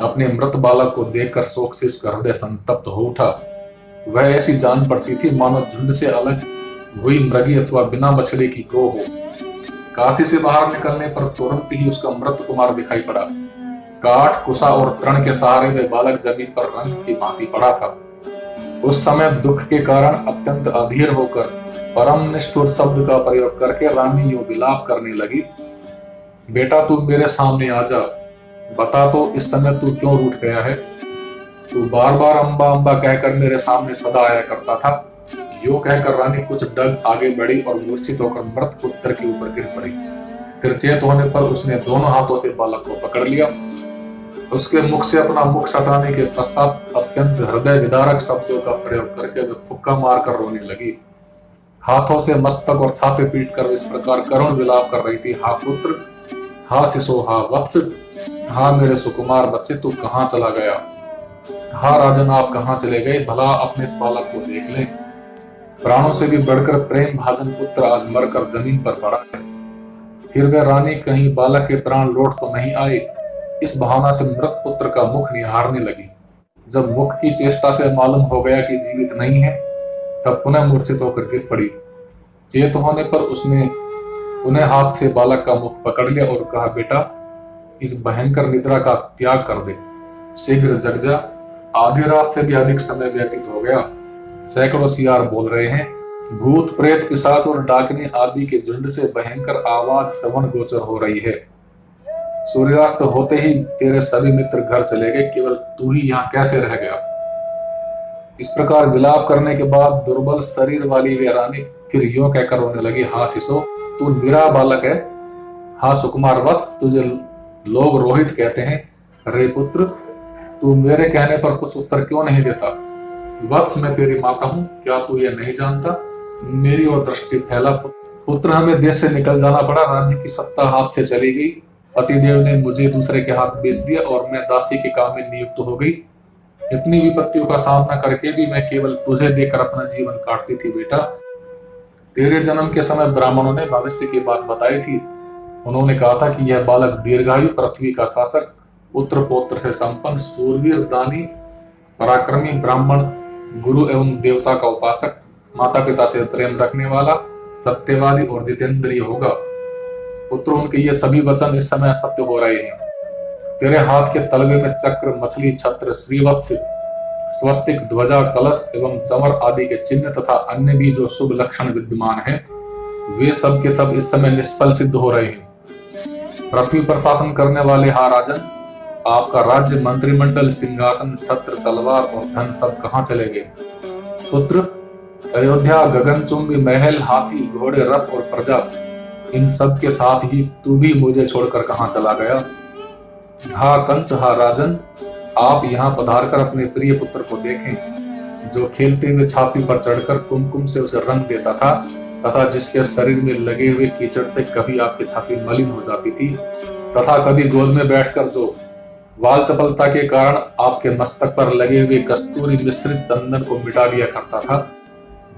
अपने मृत बालक को देखकर शोक से उसका हृदय संतप्त हो उठा। वह ऐसी जान पड़ती थी मानो झुंड से अलग हुई मृगी अथवा बिना बछड़े की गौ हो। काशी से बाहर निकलने पर तुरंत ही उसका मृत कुमार दिखाई पड़ा। काठ, कुसा और तृण के सहारे वह बालक जमीन पर रंग की भांति पड़ा था। उस समय दुख के कारण अत्यंत अधीर होकर परम निष्ठुर शब्द का प्रयोग करके रानी यूं विलाप करने लगी, बेटा, तू मेरे सामने आ जा, बता तो इस समय तू क्यों रूठ गया है? तू बार बार अम्बा अम्बा कहकर मेरे सामने सदा आया करता था। यूं कहकर रानी कुछ डग आगे बढ़ी और मूर्छित होकर मृत पुत्र के ऊपर गिर पड़ी। फिर चेत होने पर उसने दोनों हाथों से बालक को पकड़ लिया। उसके मुख से अपना मुख सटाने के पश्चात अत्यंत हृदय विदारक शब्दों का प्रयोग करके वह फुक्का मारकर रोने लगी। हाथों से मस्तक और छाती पीट कर इस प्रकार करुण विलाप कर रही थी, हा पुत्र, हा शिशो, हा वत्स, हा मेरे सुकुमार बच्चे, तू कहाँ चला गया? हा राजन, आप कहाँ चले गए? भला अपने इस बालक को देख ले। प्राणों से भी बढ़कर प्रेम भाजन पुत्र आज मरकर जमीन पर पड़ा है। फिर वह रानी कहीं बालक के प्राण लौट तो नहीं आए, इस बहाना से मृत पुत्र का मुख निहारने लगी। जब मुख की चेष्टा से मालूम हो गया कि जीवित नहीं है, तब पुनः मूर्छित होकर गिर पड़ी। चेत होने पर उसने पुनः हाथ से बालक का मुख पकड़ लिया और कहा, बेटा, इस भयंकर निद्रा का त्याग कर दे, शीघ्र जग जा, आधी रात से भी अधिक समय व्यतीत हो गया। सैकड़ों सियार बोल रहे हैं, भूत प्रेत पिशाच और डाकनी आदि के झुंड से भयंकर आवाज श्रवण गोचर हो रही है। सूर्यास्त होते ही तेरे सभी मित्र घर चले गए, केवल तू ही यहाँ कैसे रह गया? इस प्रकार विलाप करने के बाद दुर्बल शरीर वाली वे रानी फिर यूं कहकर रोने लगी, हाँ शिशो, तू निरा बालक है। हाँ सुकुमार वत्स, तुझे लोग रोहित कहते हैं। रे पुत्र, तू मेरे कहने पर कुछ उत्तर क्यों नहीं देता? वत्स, मैं तेरी माता हूँ, क्या तू ये नहीं जानता? मेरी ओर दृष्टि फैला। पुत्र, हमें देश से निकल जाना पड़ा, राज्य की सत्ता हाथ से चली गई, पतिदेव ने मुझे दूसरे के हाथ बेच दिया और मैं दासी के काम में नियुक्त हो गई। इतनी विपत्तियों का सामना करके भी मैं केवल तुझे देकर अपना जीवन काटती थी। बेटा, तेरे जन्म के समय ब्राह्मणों ने भविष्य की बात बताई थी। उन्होंने कहा था कि यह बालक दीर्घायु, पृथ्वी का शासक, पुत्र पौत्र से संपन्न, सूरवीर, दानी, पराक्रमी, ब्राह्मण, गुरु एवं देवता का उपासक, माता पिता से प्रेम रखने वाला, सत्यवादी और जितेंद्रिय होगा। पुत्र, उनके ये सभी वचन इस समय सत्य हो रहे हैं। तेरे हाथ के तलवे में चक्र, मछली, छत्र, श्रीवत्स, स्वस्तिक, ध्वजा, कलश एवं चमर आदि के चिन्ह तथा अन्य भी जो शुभ लक्षण विद्यमान हैं, वे सब के सब इस समय निष्फल सिद्ध हो रहे हैं। पृथ्वी पर शासन करने वाले हा राजन, आपका राज्य, मंत्रिमंडल, सिंहासन, छत्र, तलवार और धन सब कहाँ चले गए? पुत्र, अयोध्या, गगनचुंबी महल, हाथी, घोड़े, रथ और प्रजा, इन सब के साथ ही तू भी मुझे छोड़कर कहाँ चला गया? हा कंत, हा राजन, आप यहाँ पधार कर अपने प्रिय पुत्र को देखें, जो खेलते हुए छाती पर चढ़कर कुमकुम से उसे रंग देता था, तथा जिसके शरीर में लगे हुए कीचड़ से कभी आपकी छाती मलिन हो जाती थी, तथा कभी गोद में बैठकर जो वाल चपलता के कारण आपके मस्तक पर लगे हुए कस्तूरी मिश्रित चंदन को मिटा दिया करता था,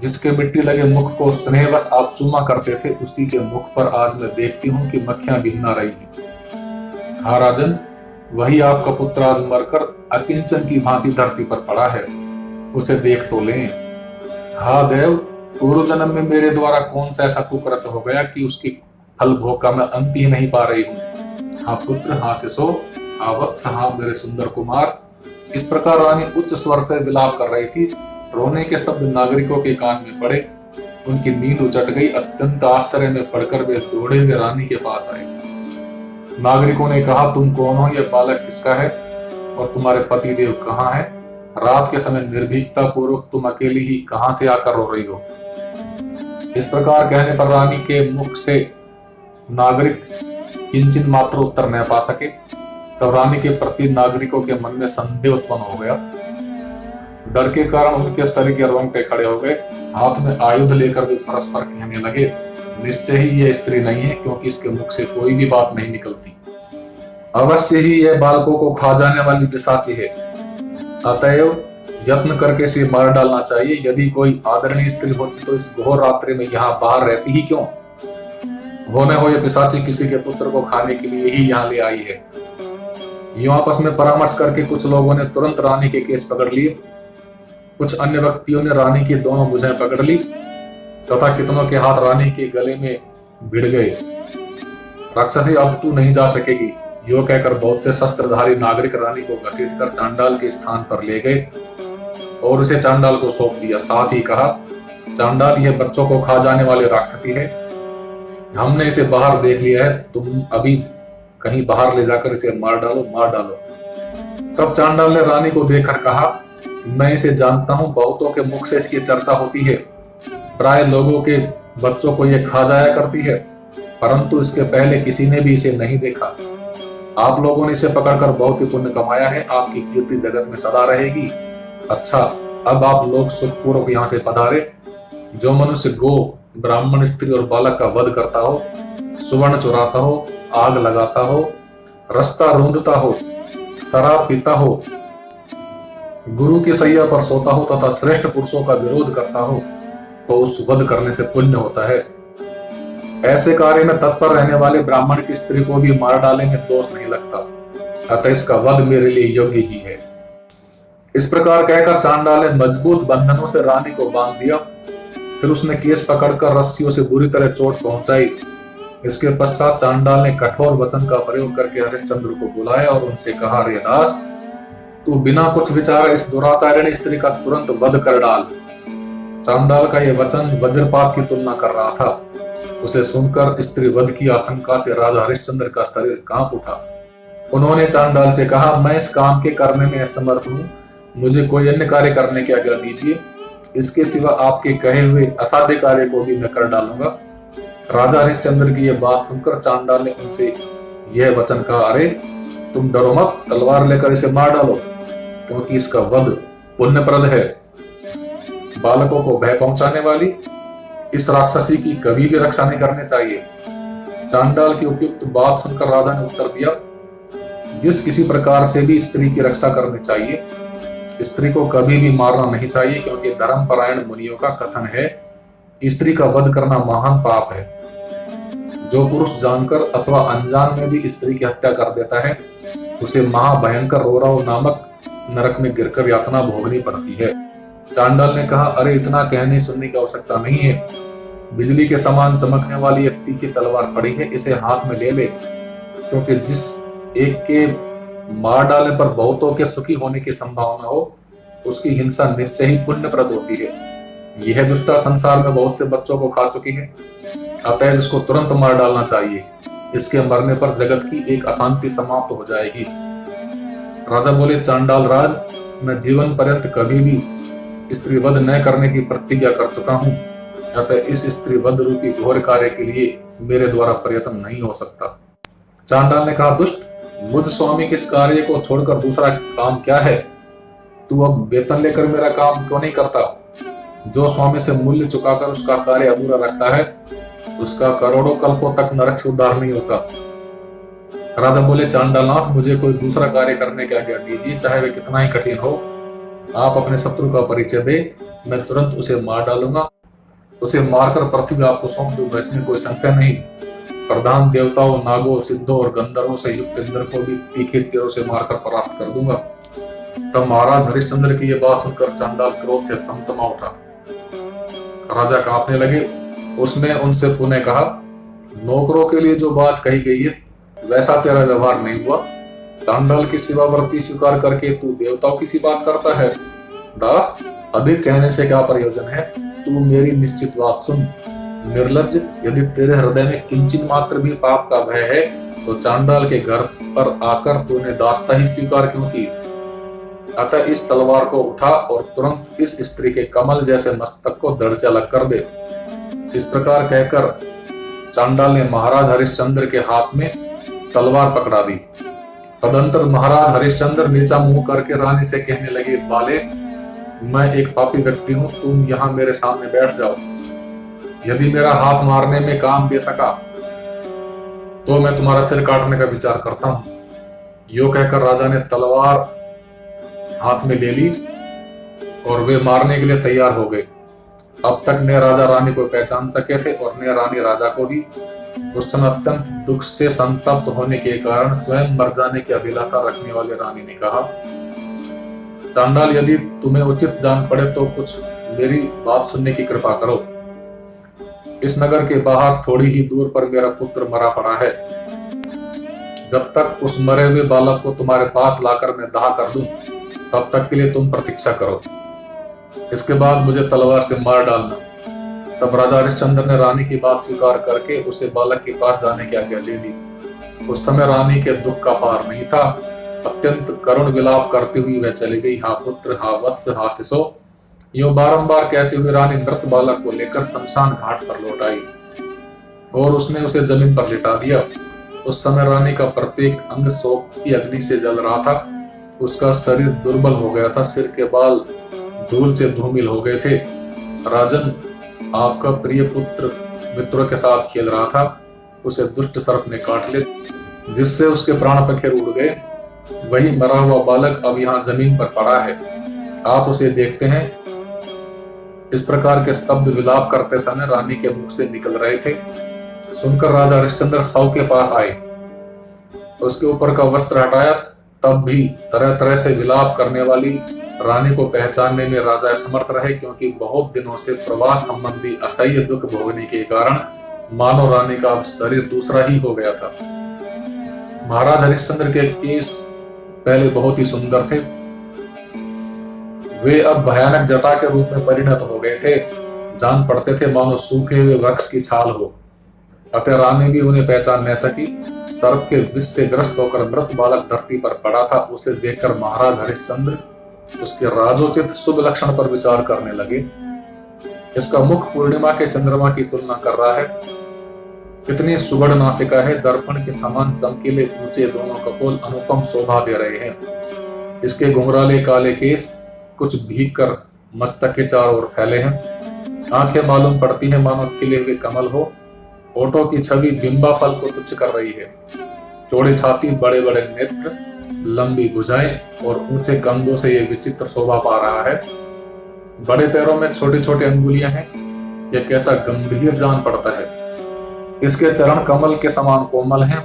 जिसके मिट्टी लगे मुख को स्नेहवश आप चूमा करते थे, उसी के मुख पर आज मैं देखती हूँ कि मक्खियां भिन्ना रही हैं। हा राजन, वही आपका पुत्र आज मरकर अकिंचन की भांति धरती पर पड़ा है, उसे देख तो लें। हा देव, पूर्व जन्म में मेरे द्वारा कौन सा ऐसा कुकृत हो गया कि उसकी फल भोग का मैं अंत ही नहीं पा रही हूँ। हा पुत्र, हाँ शिशो, हा वत्स, हाँ मेरे सुंदर कुमार। इस प्रकार रानी उच्च स्वर से विलाप कर रही थी। रोने के शब्द नागरिकों के कान में पड़े, उनकी नींद उचट गई। अत्यंत आश्चर्य में पड़कर वे दौड़े हुए रानी के पास आए। नागरिकों ने कहा, तुम कौन हो? यह बालक किसका है और तुम्हारे पति देव कहाँ है? रात के समय निर्भीकता पूर्वक तुम अकेली ही कहां से आकर रो रही हो? इस प्रकार कहने पर रानी के मुख से नागरिक किंचित मात्र उत्तर न पा सके। तब रानी के प्रति नागरिकों के मन में संदेह उत्पन्न हो गया। डर के कारण उनके शरीर के रोंगटे खड़े हो गए। हाथ में आयुध लेकर वे परस्पर कहने लगे, निश्चय ही यह स्त्री नहीं है, क्योंकि इसके मुख से कोई भी बात नहीं निकलती। अवश्य ही यह बालकों को खा जाने वाली पिशाची है। अतएव यत्न करके इसे मार डालना चाहिए। यदि कोई आदरणीय स्त्री होती तो इस घोर रात्रि में यहाँ बाहर रहती ही क्यों? होने हो यह पिशाची किसी के पुत्र को खाने के लिए ही यहाँ ले आई है। यूं आपस में परामर्श करके कुछ लोगों ने तुरंत रानी के केस पकड़ लिए। कुछ अन्य व्यक्तियों ने रानी की दोनों भुजाएं पकड़ ली तथा कितनों के हाथ रानी के गले में भिड़ गए। राक्षसी, अब तू नहीं जा सकेगी, यो कहकर बहुत से शस्त्रधारी नागरिक रानी को घसीटकर चांडाल के स्थान पर ले गए और उसे चांडाल को सौंप दिया। साथ ही कहा, चांडाल, यह बच्चों को खा जाने वाले राक्षसी है। हमने इसे बाहर देख लिया है, तुम अभी कहीं बाहर ले जाकर इसे मार डालो, मार डालो। तब चांडाल ने रानी को देखकर कहा, मैं इसे जानता हूं, बहुतों के मुख से इसकी चर्चा होती है। प्राय लोगों के बच्चों को यह खा जाया करती है, परंतु इसके पहले किसी ने भी इसे नहीं देखा। आप लोगों ने इसे पकड़कर बहुत ही पुण्य कमाया है, आपकी कीर्ति जगत में सदा रहेगी। अच्छा, अब आप लोग सुखपूर्वक यहाँ से पधारे। जो मनुष्य गो, ब्राह्मण, स्त्री और बालक का वध करता हो, सुवर्ण चुराता हो, आग लगाता हो, रास्ता रूंधता हो, शराब पीता हो, गुरु की सैया पर सोता हो तथा श्रेष्ठ पुरुषों का विरोध करता हो, तो उस वध करने से पुण्य होता है। ऐसे कार्य में तत्पर रहने वाले ब्राह्मण की स्त्री को भी मार डालने में दोष नहीं लगता, अतः इसका वध मेरे लिए योग्य ही है। इस प्रकार कहकर चांडाल ने मजबूत बंधनों से रानी को बांध दिया। फिर उसने केस पकड़कर रस्सियों से बुरी तरह चोट पहुंचाई। इसके पश्चात चांडाल ने कठोर वचन का प्रयोग करके हरिश्चंद्र को बुलाया और उनसे कहा, रे दास, तू बिना कुछ विचार इस दुराचारिणी स्त्री का तुरंत वध कर डाल। चांडाल का यह वचन वज्रपात की तुलना कर रहा था। उसे सुनकर स्त्री वध की आशंका से राजा हरिश्चंद्र का शरीर कांप उठा। उन्होंने चांडाल से कहा, मैं इस काम के करने में असमर्थ हूँ, मुझे कोई अन्य कार्य करने की आज्ञा दीजिए। इसके सिवा आपके कहे हुए असाध्य कार्य को भी मैं कर डालूंगा। राजा हरिश्चंद्र की यह बात सुनकर चांडाल ने उनसे यह वचन कहा, अरे तुम डरो मत, तलवार लेकर इसे मार डालो, क्योंकि इसका वध पुण्यप्रद है। बालकों को भय पहुंचाने वाली इस राक्षसी की कभी भी रक्षा नहीं करनी चाहिए। चांडाल की उपयुक्त बात सुनकर राजा ने उत्तर दिया, जिस किसी प्रकार से भी स्त्री की रक्षा करनी चाहिए। स्त्री को कभी भी मारना नहीं चाहिए, क्योंकि धर्मपरायण मुनियों का कथन है कि स्त्री का वध करना महान पाप है। जो पुरुष जानकर अथवा अनजान में भी स्त्री की हत्या कर देता है, उसे महाभयंकर रोराव नामक नरक में गिरकर यातना भोगनी पड़ती है। चांडाल ने कहा, अरे इतना कहने सुनने की आवश्यकता नहीं है। बिजली के समान चमकने वाली एक तीखी तलवार पड़ी है, इसे हाथ में ले ले, क्योंकि जिस एक के मार डालने पर बहुतों के सुखी होने की संभावना हो, उसकी हिंसा निश्चय ही पुण्यप्रद होती है। यह दुष्टा संसार में बहुत से बच्चों को खा चुकी है, अतः इसको तुरंत मार डालना चाहिए। इसके मरने पर जगत की एक अशांति समाप्त हो जाएगी। राजा बोले, चांडाल राज, मैं जीवन पर्यंत कभी भी स्त्री वध न करने की प्रतिज्ञा कर चुका हूँ, अतः इस स्त्री वध रूपी घोर कार्य के लिए मेरे द्वारा प्रयत्न नहीं हो सकता। चांडाल ने कहा, दुष्ट, बुद्ध स्वामी के इस कार्य को छोड़कर दूसरा काम क्या है? तू अब वेतन लेकर मेरा काम क्यों नहीं करता? जो स्वामी से मूल्य चुकाकर उसका कार्य अधूरा रखता है, उसका करोड़ों कल्पों तक नरक से उद्धार नहीं होता। राजा बोले, चांडालनाथ, मुझे कोई दूसरा कार्य करने की आज्ञा दीजिए, चाहे वह कितना ही कठिन हो। आप अपने शत्रु का परिचय दे, मैं तुरंत उसे मार डालूंगा। उसे मारकर पृथ्वी आपको सौंप दूंगा, इसमें कोई संशय नहीं। प्रधान देवताओं, नागों, सिद्धों और गंधर्वों से युक्त इंद्र को भी तीखे तीरों से मारकर परास्त कर दूंगा। तब महाराज हरिश्चंद्र की यह बात सुनकर चांडाल क्रोध से तमतमा उठा। राजा कांपने लगे। उसने उनसे पुनः कहा, नौकरों के लिए जो बात कही गई है वैसा तेरा व्यवहार नहीं हुआ। चांडाल की सेवाव्रती स्वीकार करके तू देवताओं की सी बात करता है। दास, अधिक कहने से क्या प्रयोजन है? तू मेरी निश्चित बात सुन। निर्लज्ज, यदि तेरे हृदय में किंचित मात्र भी पाप का भय है तो चांडाल के घर पर आकर तूने दासता ही स्वीकार क्यों की? अतः इस तलवार को उठा और तुरंत इस स्त्री के कमल जैसे मस्तक को धड़ से अलग कर दे। इस प्रकार कहकर चांडाल ने महाराज हरिश्चंद्र के हाथ में तलवार पकड़ा दी। तदंतर महाराज हरिश्चंद्र नीचा मुंह करके रानी से कहने लगे, बाले, मैं एक पापी व्यक्ति हूँ, तुम यहाँ मेरे सामने बैठ जाओ। यदि मेरा हाथ मारने में काम दे सका तो मैं तुम्हारा सिर काटने का विचार करता हूँ। यो कहकर राजा ने तलवार हाथ में ले ली और वे मारने के लिए तैयार हो गए। अब तक न राजा रानी को पहचान सके थे और न रानी राजा को भी। उस समय अत्यंत दुख से संतप्त होने के कारण स्वयं मर जाने की अभिलाषा रखने वाले रानी ने कहा, चांडाल, यदि तुम्हें उचित जान पड़े तो कुछ मेरी बात सुनने की कृपा करो। इस नगर के बाहर थोड़ी ही दूर पर मेरा पुत्र मरा पड़ा है। जब तक उस मरे हुए बालक को तुम्हारे पास लाकर मैं दाह कर दूं, तब तक के लिए तुम प्रतीक्षा करो। इसके बाद मुझे तलवार से मार डालना। तब राजा हरिश्चंद्र ने रानी की बात स्वीकार करके उसे बालक के पास जाने की आज्ञा दे दी। उस समय रानी के दुख का पार नहीं था। अत्यंत करुण विलाप करती हुई वह चली गई। हा पुत्र, हा वत्स, हा शिशो, यो बारंबार कहते हुए रानी मृत बालक को लेकर शमशान घाट पर लौट आई और उसने उसे जमीन पर लिटा दिया। उस समय रानी का प्रत्येक अंग शोक की अग्नि से जल रहा था। उसका शरीर दुर्बल हो गया था, सिर के बाल धूल से धूमिल हो गए थे। राजन, आपका प्रिय पुत्र मित्रों के साथ खेल रहा था, उसे दुष्ट सर्प ने काट लिया, जिससे उसके प्राण पखेर उड़ गए। वही मरा हुआ बालक अब यहाँ जमीन पर पड़ा है, आप उसे देखते हैं। इस प्रकार के शब्द विलाप करते समय रानी के मुख से निकल रहे थे। सुनकर राजा हरिश्चंद्र शव के पास आए, उसके ऊपर का वस्त्र हटाया। तब भी तरह तरह से विलाप करने वाली रानी को पहचानने में राजा असमर्थ रहे, क्योंकि बहुत दिनों से प्रवास संबंधी असह्य दुख भोगने के कारण मानो रानी का अब शरीर दूसरा ही हो गया था। महाराज हरिश्चंद्र के केस पहले बहुत ही सुंदर थे, वे अब भयानक जटा के रूप में परिणत हो गए थे। जान पड़ते थे मानो सूखे हुए वृक्ष की छाल हो। अतः रानी भी उन्हें पहचान न सकी। सर्प के विष से ग्रस्त होकर मृत बालक धरती पर पड़ा था। उसे देखकर महाराज हरिश्चंद्र उसके राजोचित शुभ लक्षण पर विचार करने लगे। इसका मुख पूर्णिमा के चंद्रमा की तुलना कर रहा है। कितनी सुगढ़ नासिका है, दर्पण के समान चमकीले ऊंचे दोनों कपोल अनुपम शोभा दे रहे हैं। इसके घुंघराले काले केस कुछ भीग कर मस्तक के चारों ओर फैले हैं। आंखें मालूम पड़ती हैं मानो खिले हुए कमल हो। होठों की छवि बिंबा फल को तुच्छ कर रही है। चौड़ी छाती, बड़े बड़े नेत्र, लंबी भुजाएं और ऊंचे कंधों से यह विचित्र शोभा पा रहा है। बड़े पैरों में छोटी छोटी अंगुलियां हैं। यह कैसा गंभीर जान पड़ता है। इसके चरण कमल के समान कोमल हैं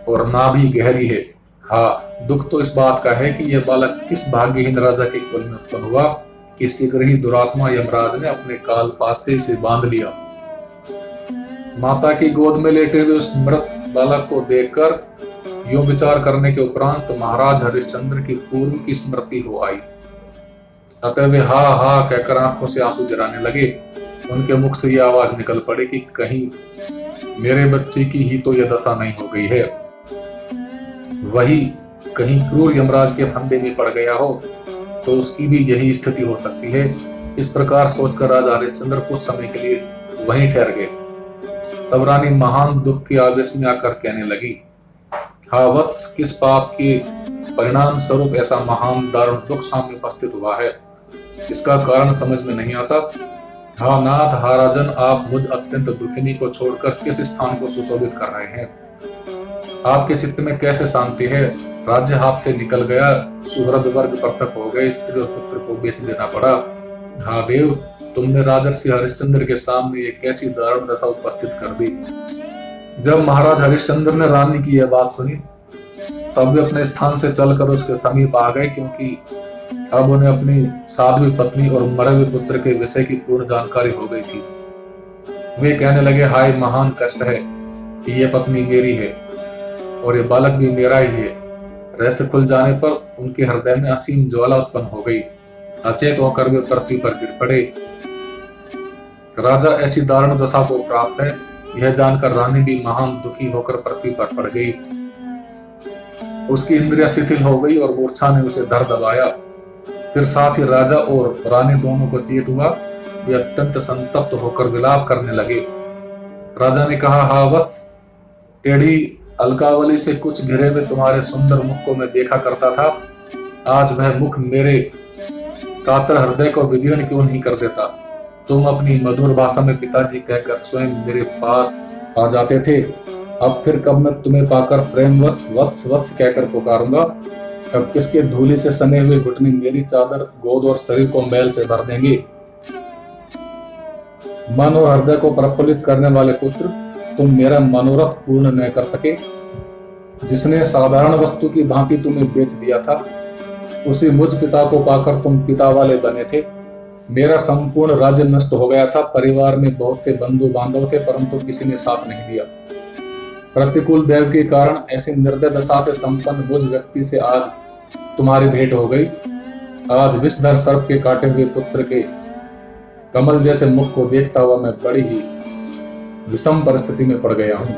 और नाभि गहरी है। हाँ, दुख तो इस बात का है कि यह बालक किस भाग्यहीन राजा के कुल में उत्पन्न हुआ कि शीघ्र ही दुरात्मा यमराज ने अपने काल पास से इसे बांध लिया। माता की गोद में लेटे हुए उस मृत बालक को देखकर यूं विचार करने के उपरांत महाराज हरिश्चंद्र की पूर्व की स्मृति हो आई। अतः वे हा हा कहकर आंखों से आंसू गिराने लगे। उनके मुख से यह आवाज निकल पड़ी कि कहीं मेरे बच्चे की ही तो यह दशा नहीं हो गई है, वही कहीं क्रूर यमराज के फंदे में पड़ गया हो तो उसकी भी यही स्थिति हो सकती है। इस प्रकार सोचकर राजा हरिश्चंद्र कुछ समय के लिए वहीं ठहर गए। तब रानी महान दुख के आवेश में आकर कहने लगी, हा वत्स, किस पाप के परिणाम स्वरूप ऐसा महान दारुण दुख सामने उपस्थित हुआ है, इसका कारण समझ में नहीं आता। हा नाथ, हा राजन, आप मुझ अत्यंत दुखिनी को छोड़कर किस स्थान को सुशोभित कर रहे हैं? आपके चित्त में कैसे शांति है? राज्य हाथ से निकल गया, सुहृद वर्ग पृथक हो गए, स्त्री और पुत्र को बेच देना पड़ा। हा देव, तुमने राजर्षि हरिश्चंद्र के सामने एक कैसी दारुण दशा उपस्थित कर दी। जब महाराज हरिश्चंद्र ने रानी की यह बात सुनी तब वे अपने स्थान से चलकर उसके समीप आ गए, क्योंकि अब उन्हें अपनी साध्वी पत्नी और मरे हुए पुत्र के विषय की पूर्ण जानकारी हो गई थी। वे कहने लगे, हाय, महान कष्ट है कि यह पत्नी मेरी है और ये बालक भी मेरा ही है। रहस्य खुल जाने पर उनके हृदय में असीम ज्वाला उत्पन्न हो गई। अचेत होकर वे पृथ्वी पर गिर पड़े। राजा ऐसी दारुण दशा को प्राप्त है, यह जानकर रानी भी महान दुखी होकर पृथ्वी पर पड़ गई। उसकी इंद्रियां शिथिल हो गई और मूर्छा ने उसे धर दबाया। फिर साथ ही राजा और रानी दोनों को चेत हुआ। वे अत्यंत संतप्त होकर विलाप करने लगे। राजा ने कहा, हा वत्स, टेढ़ी अलकावली से कुछ घिरे हुए तुम्हारे सुंदर मुख को मैं देखा करता था। आज वह मुख मेरे कातर हृदय को विदीर्ण क्यों नहीं कर देता? तुम अपनी मधुर भाषा में पिताजी कहकर स्वयं मेरे पास आ जाते थे। अब फिर कब मैं तुम्हें पाकर प्रेमवश वत्स वत्स कहकर पुकारूंगा? अब किसके धूली से सने हुए घुटने मेरी चादर, गोद और शरीर को मैल से भर देंगे? मन और हृदय को प्रफुल्लित करने वाले पुत्र, तुम मेरा मनोरथ पूर्ण न कर सके। जिसने साधारण वस्तु की भांति तुम्हें बेच दिया था, उसी मुझ पिता को पाकर तुम पिता वाले बने थे। मेरा संपूर्ण राज्य नष्ट हो गया था। परिवार में बहुत से बंधु बांधव थे, परंतु किसी ने साथ नहीं दिया। प्रतिकूल देव के कारण ऐसी निर्दय दशा से संपन्न मुझ व्यक्ति से आज तुम्हारी भेंट हो गई। आज विषधर सर्प के काटे हुए पुत्र के कमल जैसे मुख को देखता हुआ मैं बड़ी ही विषम परिस्थिति में पड़ गया हूँ।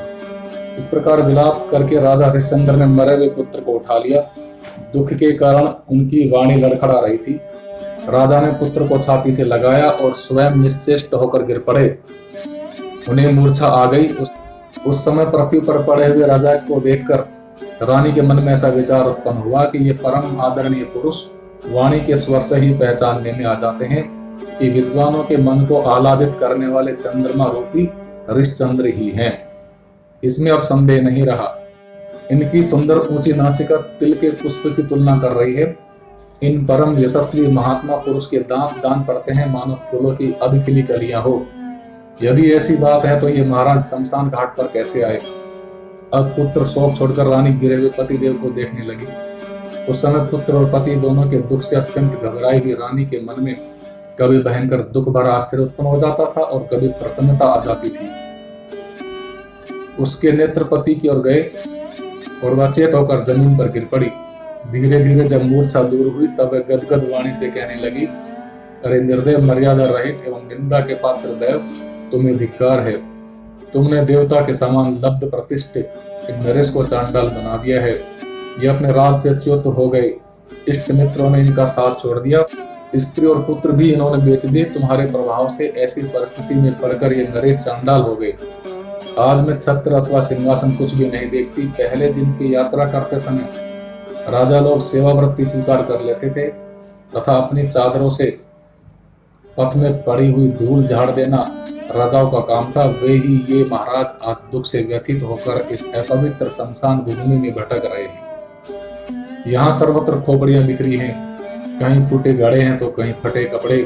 इस प्रकार विलाप करके राजा हरिश्चंद्र ने मरे हुए पुत्र को उठा लिया। दुख के कारण उनकी वाणी लड़खड़ा रही थी। राजा ने पुत्र को छाती से लगाया और स्वयं निश्चेष्ट होकर गिर पड़े। उन्हें मूर्छा आ गई। उस समय पृथ्वी पर पड़े हुए राजा को देखकर रानी के मन में ऐसा विचार उत्पन्न हुआ कि ये परम आदरणीय पुरुष वाणी के स्वर से ही पहचानने में आ जाते हैं कि विद्वानों के मन को आह्लादित करने वाले चंद्रमा रूपी हरिश्चंद्र ही हैं। इसमें अब संदेह नहीं रहा। इनकी सुंदर ऊंची नासिका तिल के पुष्प की तुलना कर रही है। इन परम यशस्वी महात्मा पुरुष के दांत जान पड़ते हैं मानो फूलों की अधखिली कलियां हो। यदि ऐसी बात है तो ये महाराज शमशान घाट पर कैसे आए? अब पुत्र शोक छोड़कर रानी गिरे हुए पति देव को देखने लगी। उस समय पुत्र और पति दोनों के दुख से अत्यंत घबराई हुई रानी के मन में कभी भयंकर दुख भरा आश्चर्य उत्पन्न हो जाता था और कभी प्रसन्नता आ जाती थी। उसके नेत्र पति की ओर गए और वह चेत होकर जमीन पर गिर पड़ी। धीरे धीरे जब मूर्छा दूर हुई तब वह गदगद वाणी से कहने लगी, अरे निर्दय, मर्यादा रहित एवं निंदा के पात्र देव, तुम्हें धिक्कार है। तुमने देवता के समान लब्ध प्रतिष्ठित नरेश को चांडाल बना दिया है। ये अपने राज से च्युत हो गए। इष्ट मित्रों ने इनका साथ छोड़ दिया। स्त्री और पुत्र भी इन्होंने बेच दिए। तुम्हारे प्रभाव से ऐसी परिस्थिति में पड़कर ये नरेश चांडाल हो गए। आज मैं छत्र अथवा सिंहासन कुछ भी नहीं देखती। पहले जिनकी यात्रा करते समय राजा लोग सेवा वृत्ति स्वीकार कर लेते थे तथा अपनी चादरों से पथ में पड़ी हुई धूल झाड़ देना राजाओं का काम था, वे ही ये महाराज आज दुख से व्यथित होकर इस अपवित्र शमशान भूमि में भटक रहे हैं। यहाँ सर्वत्र खोपड़ियां बिखरी हैं, कहीं टूटे घड़े हैं तो कहीं फटे कपड़े।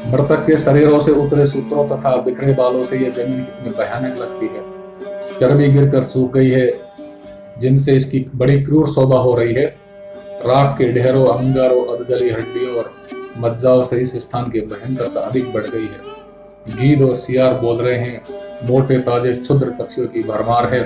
मृतक के शरीरों से उतरे सूत्रों तथा बिखरे बालों से यह जमीन कितनी भयानक लगती है। चर्बी गिरकर सूख गई है, जिनसे इसकी बड़ी क्रूर शोभा हो रही है। राख के ढेरों, अंगारों, अधजली हड्डियों और मज्जाओं से इस स्थान की भयंकरता अधिक बढ़ गई है। गीद और सियार बोल रहे हैं, मोटे ताजे क्षुद्र पक्षियों की भरमार है।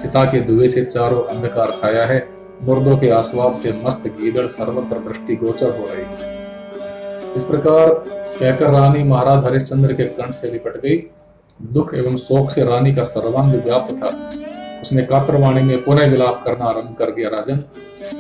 चिता के धुएं से चारों अंधकार छाया है। मुर्दों के आस्वाद से मस्त गीदड़ सर्वत्र दृष्टिगोचर हो रही है। इस प्रकार कहकर रानी महाराज हरिश्चंद्र के कंठ से लिपट गई। दुख एवं शोक से रानी का सर्वांग व्याप्त था। उसने कातरवाणी में पुनः विलाप करना आरंभ कर दिया। राजन,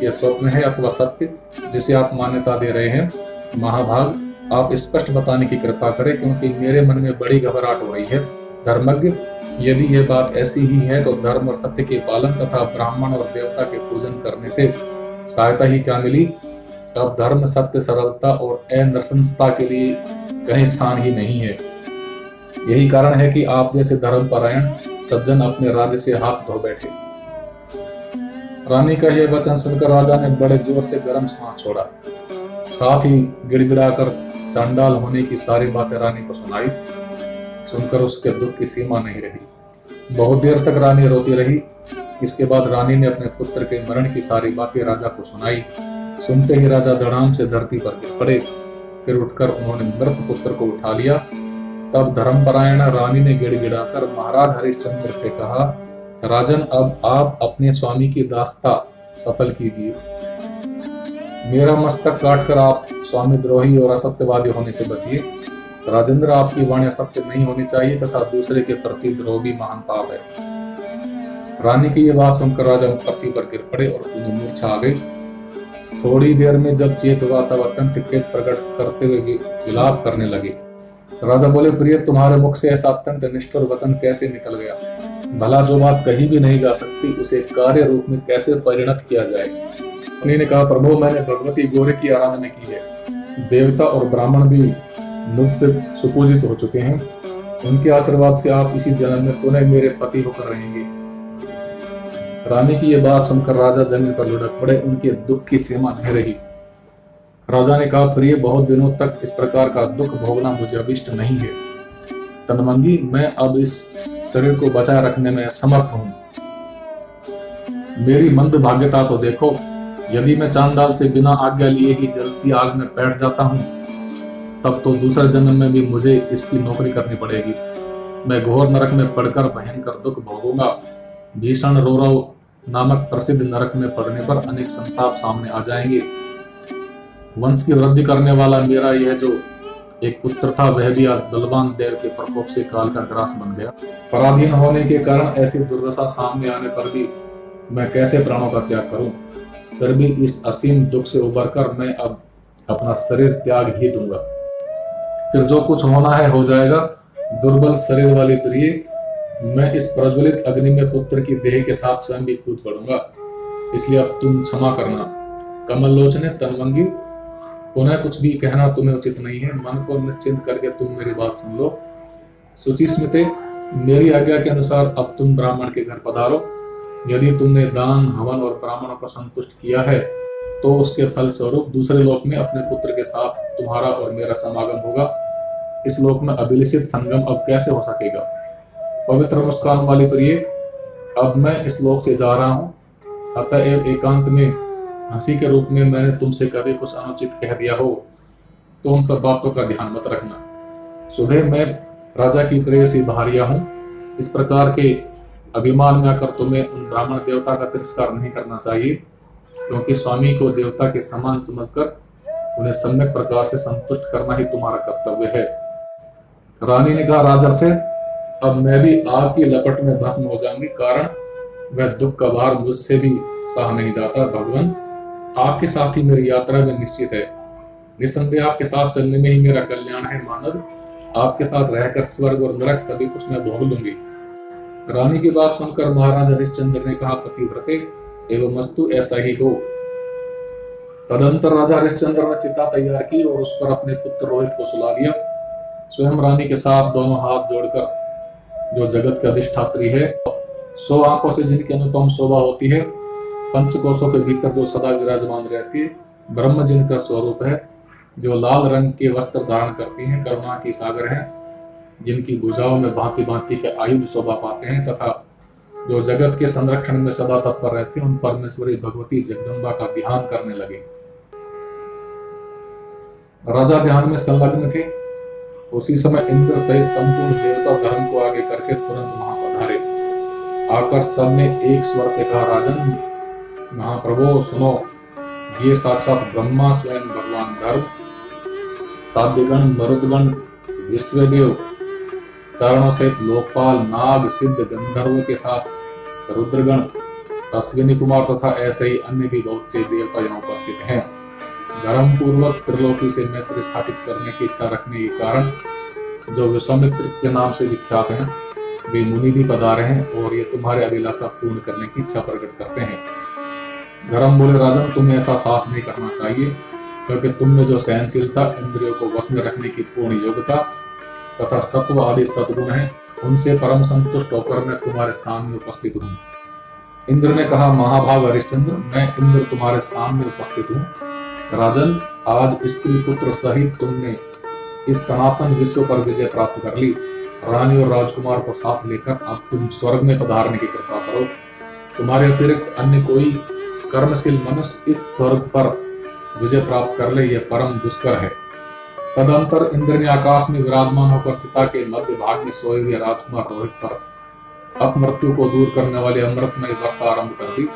यह स्वप्न है अथवा सत्य जिसे आप मान्यता दे रहे हैं? महाभाग, आप स्पष्ट बताने की कृपा करें, क्योंकि मेरे मन में बड़ी घबराहट हो रही है। धर्मज्ञ, यदि यह बात ऐसी ही है तो धर्म और सत्य के पालन तथा ब्राह्मण और देवता के पूजन करने से सहायता ही क्या मिली? अब धर्म, सत्य, सरलता और अनृशंसता के लिए कहीं स्थान ही नहीं है। यही कारण है कि आप जैसे धर्मपरायण सज्जन अपने राज्य से हाथ धो बैठे। रानी का यह वचन सुनकर राजा ने बड़े जोर से गर्म सांस छोड़ा। साथ ही गिड़गिड़ाकर चांडाल होने की सारी बातें रानी को सुनाई। सुनकर उसके दुख की सीमा नहीं रही। बहुत देर तक रानी रोती रही। इसके बाद रानी ने अपने पुत्र के मरण की सारी बातें राजा को सुनाई। सुनते ही राजा धड़ाम से धरती पर गिर पड़े। फिर उठकर उन्होंने मृत पुत्र को उठा लिया। तब धर्मपरायण रानी ने गिड़गिड़ाकर महाराज हरिश्चंद्र से कहा, राजन, अब आप अपने स्वामी की दास्ता सफल कीजिए। मेरा मस्तक काटकर आप स्वामी द्रोही और असत्यवादी होने से बचिए। राजेंद्र, आपकी वाणी असत्य नहीं होनी चाहिए तथा दूसरे के प्रति द्रोह भी महान पाप है। रानी की यह बात सुनकर राजा पृथ्वी पर गिर पड़े और उन्हें मूर्छा आ गई। थोड़ी देर में जब चेत हुआ तब अत्यंत खेद प्रकट करते हुए विलाप करने लगे। राजा बोले, प्रिय, तुम्हारे मुख से ऐसा अत्यंत निष्ठुर वचन कैसे निकल गया? भला जो बात कही भी नहीं जा सकती उसे कार्य रूप में कैसे परिणत किया जाए? पत्नी ने कहा, प्रभु, मैंने भगवती गौरी की आराधना की है। देवता और ब्राह्मण भी मुझसे सुपूजित हो चुके हैं। उनके आशीर्वाद से आप इसी जन्म में पुनः मेरे पति होकर रहेंगे। रानी की यह बात सुनकर राजा जमीन पर लुढ़क पड़े। उनके दुख की सीमा नहीं रही। राजा ने कहा, प्रिय, बहुत दिनों तक इस प्रकार का दुख भोगना मुझे अभिष्ट नहीं है। तनमंगी, मैं अब इस शरीर को बचाए रखने में असमर्थ हूं। मेरी मंदभाग्यता तो देखो। यदि मैं चांडाल से बिना आज्ञा लिए ही जलती आग में बैठ जाता हूं, तब तो दूसरे जन्म में भी मुझे इसकी नौकरी करनी पड़ेगी। मैं घोर नरक में पड़कर भयंकर दुख भोगूंगा। भीषण रौरव नामक प्रसिद्ध नरक में पड़ने पर अनेक संताप सामने आ जाएंगे। वंश की वृद्धि करने वाला मेरा यह जो एक पुत्र था, वह भी आज बलवान देव के प्रकोप से काल का ग्रास बन गया। पराधीन होने के कारण ऐसी दुर्दशा सामने आने पर भी मैं कैसे प्राणों का त्याग करूं? फिर भी इस असीम दुख से उबरकर मैं अब अपना शरीर त्याग ही दूंगा। फिर जो कुछ होना है हो जाएगा। दुर्बल शरीर वाले प्रिय, मैं इस प्रज्वलित अग्नि में पुत्र की देह के साथ स्वयं भी कूद पड़ूंगा। इसलिए अब तुम क्षमा करना। कमल लोचने, तनमंगी, पुनः कुछ भी कहना तुम्हें उचित नहीं है। मन को निश्चिंत करके तुम मेरी बात सुन लो। शुचिस्मिते, मेरी आज्ञा के अनुसार अब तुम ब्राह्मण के घर पधारो। यदि तुमने दान, हवन और ब्राह्मणों को संतुष्ट किया है तो उसके फल स्वरूप दूसरे लोक में अपने पुत्र के साथ तुम्हारा और मेरा समागम होगा। इस लोक में अभिलषित संगम अब कैसे हो सकेगा? पवित्र मुस्कान वाली प्रिय, अब मैं इस लोक से जा रहा हूँ। अतएव एकांत में हंसी के रूप में मैंने तुमसे कभी कुछ अनुचित कह दिया हो तो उन सब बातों का ध्यान मत रखना। सुबह मैं राजा की प्रेयसी भारिया हूँ। इस प्रकार के अभिमान में आकर तुम्हें उन ब्राह्मण देवता का तिरस्कार नहीं करना चाहिए, क्योंकि स्वामी को देवता के समान समझकर उन्हें सम्यक प्रकार से संतुष्ट करना ही तुम्हारा कर्तव्य है। रानी ने कहा, राजा से, अब मैं भी आग की लपट में भस्म हो जाऊंगी, कारण वह दुख का भार मुझसे भी सहा नहीं जाता। भगवान, आपके साथ ही मेरी यात्रा में निश्चित है। निसंदेह आपके साथ चलने में ही मेरा कल्याण है। मानद, आपके साथ रहकर स्वर्ग और नरक सभी कुछ मैं भोग लूंगी। रानी की बात सुनकर महाराज हरिश्चंद्र ने कहा, पतिव्रते एवं मस्तु, ऐसा ही हो। तदंतर राजा हरिश्चंद्र ने चिता तैयार की और उस पर अपने पुत्र रोहित को सुला दिया। स्वयं रानी के साथ दोनों हाथ जोड़कर, जो जगत की अधिष्ठात्री है, 100 आंखों से जिनकी अनुपम शोभा होती है, पंचकोशों के भीतर जो सदा विराजमान रहती है, ब्रह्म जिनका स्वरूप है, जो लाल रंग के वस्त्र धारण करती हैं, करुणा की सागर हैं, जिनकी भुजाओं में भांति भांति के आयुध शोभा पाते हैं, तथा जो जगत के संरक्षण में सदा तत्पर रहते हैं, उन परमेश्वरी भगवती जगदम्बा का ध्यान करने लगे। राजा ध्यान में संलग्न थे। उसी समय इंद्र सहित संपूर्ण देवता धर्म को आगे करके तुरंत वहां पधारे। आकर सबने एक स्वर से कहा, राजन, महाप्रभु सुनो, ये साक्षात ब्रह्मा स्वयं भगवान धर्म, साध्यगण, मरुदगण, विश्वदेव, चारणों सहित लोकपाल, नाग, सिद्ध, गंधर्वों के साथ रुद्रगण, अश्विनी कुमार तथा ऐसे ही अन्य भी बहुत से देवता यहाँ उपस्थित हैं। धर्म पूर्वक त्रिलोकी से मैत्री स्थापित करने की इच्छा रखने के कारण जो विश्वामित्र के नाम से विख्यात हैं, वे मुनि भी पधारे हैं और ये तुम्हारे अभिलाषा पूर्ण करने की इच्छा प्रकट करते हैं। धर्म बोले, राजन, तुम्हें ऐसा साहस नहीं करना चाहिए, क्योंकि तुम में जो सहनशीलता, इंद्रियों को वश में रखने की पूर्ण योग्यता तथा सत्व आदि सद्गुण है, उनसे परम संतुष्ट होकर मैं तुम्हारे सामने उपस्थित हूँ। इंद्र ने कहा, महाभाग हरिश्चंद्र, मैं इंद्र तुम्हारे सामने उपस्थित हूँ। राजन, आज स्त्री पुत्र सहित तुमने इस सनातन विश्व पर विजय प्राप्त कर ली। रानी और राजकुमार को साथ लेकर अब तुम स्वर्ग में पधारने की कृपा करो। तुम्हारे अतिरिक्त अन्य कोई कर्मशील मनुष्य इस स्वर्ग पर विजय प्राप्त कर ले, यह परम दुष्कर है। तदंतर इंद्र ने आकाश में विराजमान होकर चिता के मध्य भाग में सोए हुए राजकुमार रोहित पर अपमृत्यु को दूर करने वाली अमृतमय वर्षा आरंभ कर दी।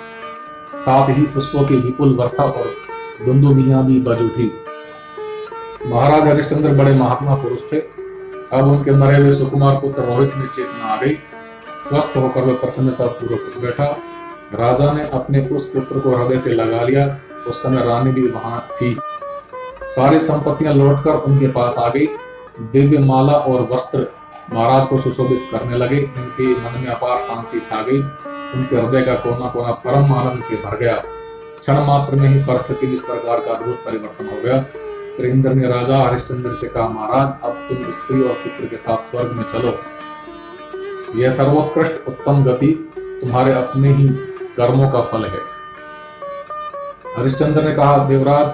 साथ ही पुष्पों की विपुल वर्षा और दुंदुभियां भी बज उठी। महाराज हरिश्चंद्र बड़े महात्मा पुरुष थे। अब उनके मरे हुए सुकुमार पुत्र रोहित में चेतना आ गई। स्वस्थ होकर वह प्रसन्नता पूर्वक उठ बैठा। राजा ने अपने उस पुत्र को हृदय से लगा लिया। उस समय रानी भी वहां थी। सारी संपत्तियां लौटकर उनके पास आ गई। दिव्य माला और वस्त्र महाराज को सुशोभित करने लगे। उनके मन में अपार शांति छा गई। उनके हृदय का कोना कोना परम आनंद से भर गया। क्षण मात्र में ही परिस्थिति इस प्रकार का अद्भुत परिवर्तन हो गया। फिर इंद्र ने राजा हरिश्चंद्र से कहा, महाराज, अब तुम स्त्री और पुत्र के साथ स्वर्ग में चलो। यह सर्वोत्कृष्ट उत्तम गति तुम्हारे अपने ही कर्मों का फल है। हरिश्चंद्र ने कहा, देवराज,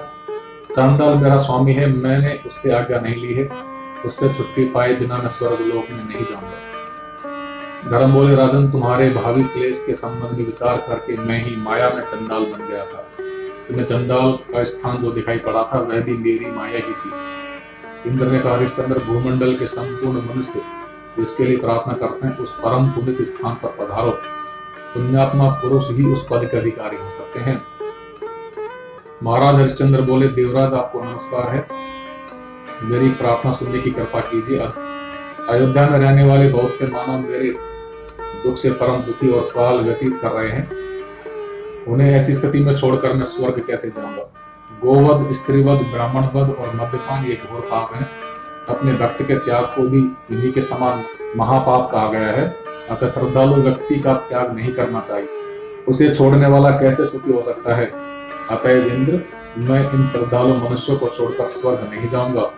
चांडाल मेरा स्वामी है, मैंने उससे आज्ञा नहीं ली है। उससे छुट्टी पाए बिना मैं स्वर्ग लोक में नहीं जाऊंगा। धर्म बोले, राजन, तुम्हारे भावी क्लेश के संबंध में विचार करके मैं ही माया में चंडाल बन गया था। तुम्हें चंडाल का स्थान जो दिखाई पड़ा था वह भी मेरी माया ही थी। इंद्र ने कहा, हरिश्चंद्र, भूमंडल के संपूर्ण मनुष्य जिसके लिए प्रार्थना करते हैं उस परम पुनित स्थान पर पधारो। पुण्यात्मा पुरुष ही उस पद के अधिकारी हो सकते हैं। महाराज हरिश्चंद्र बोले, देवराज, आपको नमस्कार है। मेरी प्रार्थना सुनने की कृपा कीजिए। अयोध्या में रहने वाले बहुत से मानव मेरे दुख से परम दुखी और काल व्यतीत कर रहे हैं। उन्हें ऐसी स्थिति में छोड़कर मैं स्वर्ग कैसे जाऊंगा। गोवध, स्त्रीवध, ब्राह्मणवध और मद्यपान ये घोर पाप है। अपने भक्त के त्याग को भी इन्हीं के समान महापाप कहा गया है। अतः श्रद्धालु व्यक्ति का त्याग नहीं करना चाहिए। उसे छोड़ने वाला कैसे सुखी हो सकता है। अतएव इंद्र, मैं इन श्रद्धालु मनुष्यों को छोड़कर स्वर्ग नहीं जाऊंगा।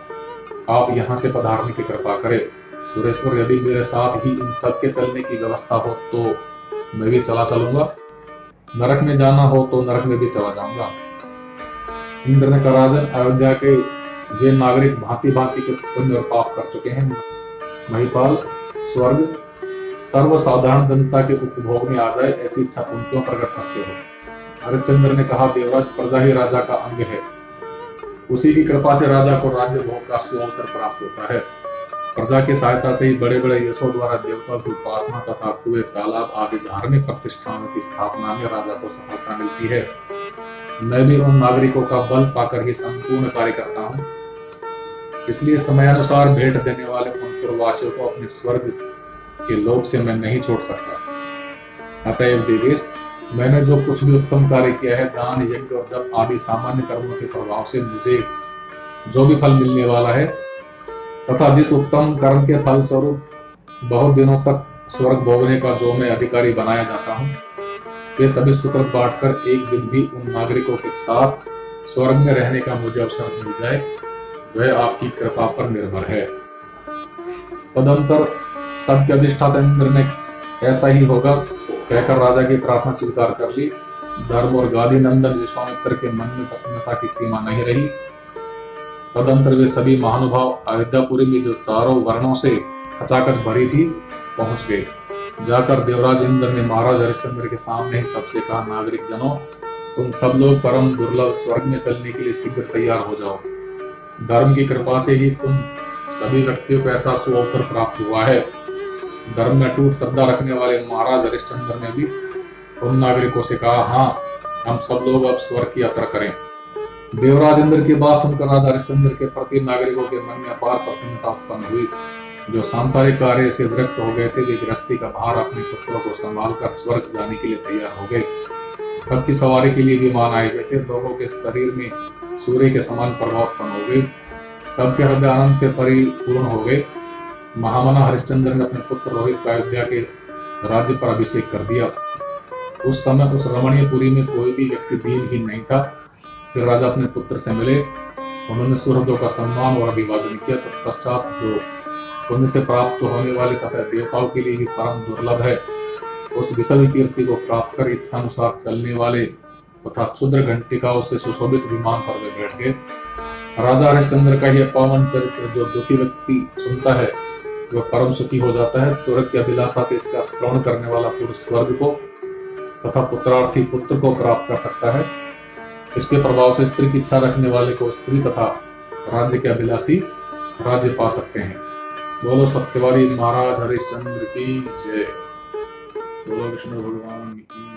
आप यहाँ से पधारने की कृपा करें। सुरेश्वर, यदि मेरे साथ ही इन सब के चलने की व्यवस्था हो तो मैं भी चला चलूंगा। नरक में जाना हो तो नरक में भी चला जाऊंगा। इंद्र ने कहा, राजन, अयोध्या के ये नागरिक भांति भांति के पुण्य और पाप कर चुके हैं। महिपाल, स्वर्ग सर्वसाधारण जनता के उपभोग में आ जाए, ऐसी इच्छा तुम क्यों प्रकट करते हो। हरिश्चंद्र ने कहा, देवराज, प्रजा ही राजा का अंग है। उसी की कृपा से राजा को राज्य भोग का सुअवसर प्राप्त होता है। प्रजा की सहायता से ही बड़े बड़े यशों द्वारा देवताओं की उपासना तथा कुएं, तालाब आदि धार्मिक प्रतिष्ठानों की स्थापना में राजा को सफलता मिलती है। मैं भी उन नागरिकों का बल पाकर ही संपूर्ण कार्य करता हूँ। इसलिए समयानुसार भेंट देने वाले उन पुरवासियों को अपने स्वर्ग के लोक से मैं नहीं छोड़ सकता। अतएव देवेश, मैंने जो कुछ भी उत्तम कार्य किया है, दान, यज्ञ और जप आदि सामान्य कर्मों के प्रभाव से मुझे जो भी फल मिलने वाला है तथा जिस उत्तम कर्म के फल स्वरूप बहुत दिनों तक स्वर्ग भोगने का जो मैं अधिकारी बनाया जाता हूँ, वे सभी सुकृत बांटकर एक दिन भी उन नागरिकों के साथ स्वर्ग में रहने का मुझे अवसर मिल जाए, वह आपकी कृपा पर निर्भर है। तदंतर सबके अधिष्ठाता इंद्र ने ऐसा ही होगा कहकर राजा की प्रार्थना स्वीकार कर ली। धर्म और गादी नंदन विश्वामित्र के मन में प्रसन्नता की सीमा नहीं रही। तदंतर वे सभी महानुभाव अयोध्यापुरी में जो चारों वर्णों से खचाखच भरी थी पहुंच गए। जाकर देवराज इंद्र ने महाराज हरिश्चंद्र के सामने ही सबसे कहा, नागरिक जनों, तुम सब लोग परम दुर्लभ स्वर्ग में चलने के लिए शीघ्र तैयार हो जाओ। धर्म की कृपा से ही तुम सभी व्यक्तियों को ऐसा सुअवसर प्राप्त हुआ है। धर्म में टूट श्रद्धा रखने वाले महाराज हरिश्चंद्र ने भी उन नागरिकों से कहा, हाँ, हम सब लोग अब स्वर्ग की यात्रा करें। देवराज इंद्र की बात सुनकर राजा हरिश्चंद्र के प्रति नागरिकों के मन में अपार प्रसन्नता उत्पन्न हुई। जो सांसारिक कार्य से विरक्त हो गए थे, वे गृहस्थी का भार अपने पुत्रों को संभालकर स्वर्ग जाने के लिए तैयार हो गए। सबकी सवारी के लिए विमान आए हुए थे। लोगों के शरीर में सूर्य के समान प्रभाव उत्पन्न हो गए। सबके हृदय आनंद से परिपूर्ण हो गए। महामना हरिश्चंद्र ने अपने पुत्र रोहित का अयोध्या के राज्य पर अभिषेक कर दिया। उस समय उस रमणीय पुरी में कोई भी व्यक्ति दीनहीन नहीं था। फिर राजा अपने पुत्र से मिले। उन्होंने सुहृदों का सम्मान और अभिवादन किया। तत्पश्चात जो पुण्य से प्राप्त होने वाले तथा देवताओं के लिए भी परम दुर्लभ है, उस विषय कीर्ति को प्राप्त कर इच्छानुसार चलने वाले तथा क्षुद्र घंटिकाओं से सुशोभित विमान पर वे बैठ गए। राजा हरिश्चंद्र का यह पावन चरित्र जो दुखी व्यक्ति सुनता है वह परम सुखी हो जाता है। स्वर्ग की अभिलाषा से इसका श्रवण करने वाला पुरुष स्वर्ग को तथा पुत्रार्थी पुत्र को प्राप्त कर सकता है। इसके प्रभाव से स्त्री की इच्छा रखने वाले को स्त्री तथा राज्य के अभिलाषी राज्य पा सकते हैं। बोलो सत्यवादी महाराज हरिश्चंद्र की जय। बोलो विष्णु भगवान की।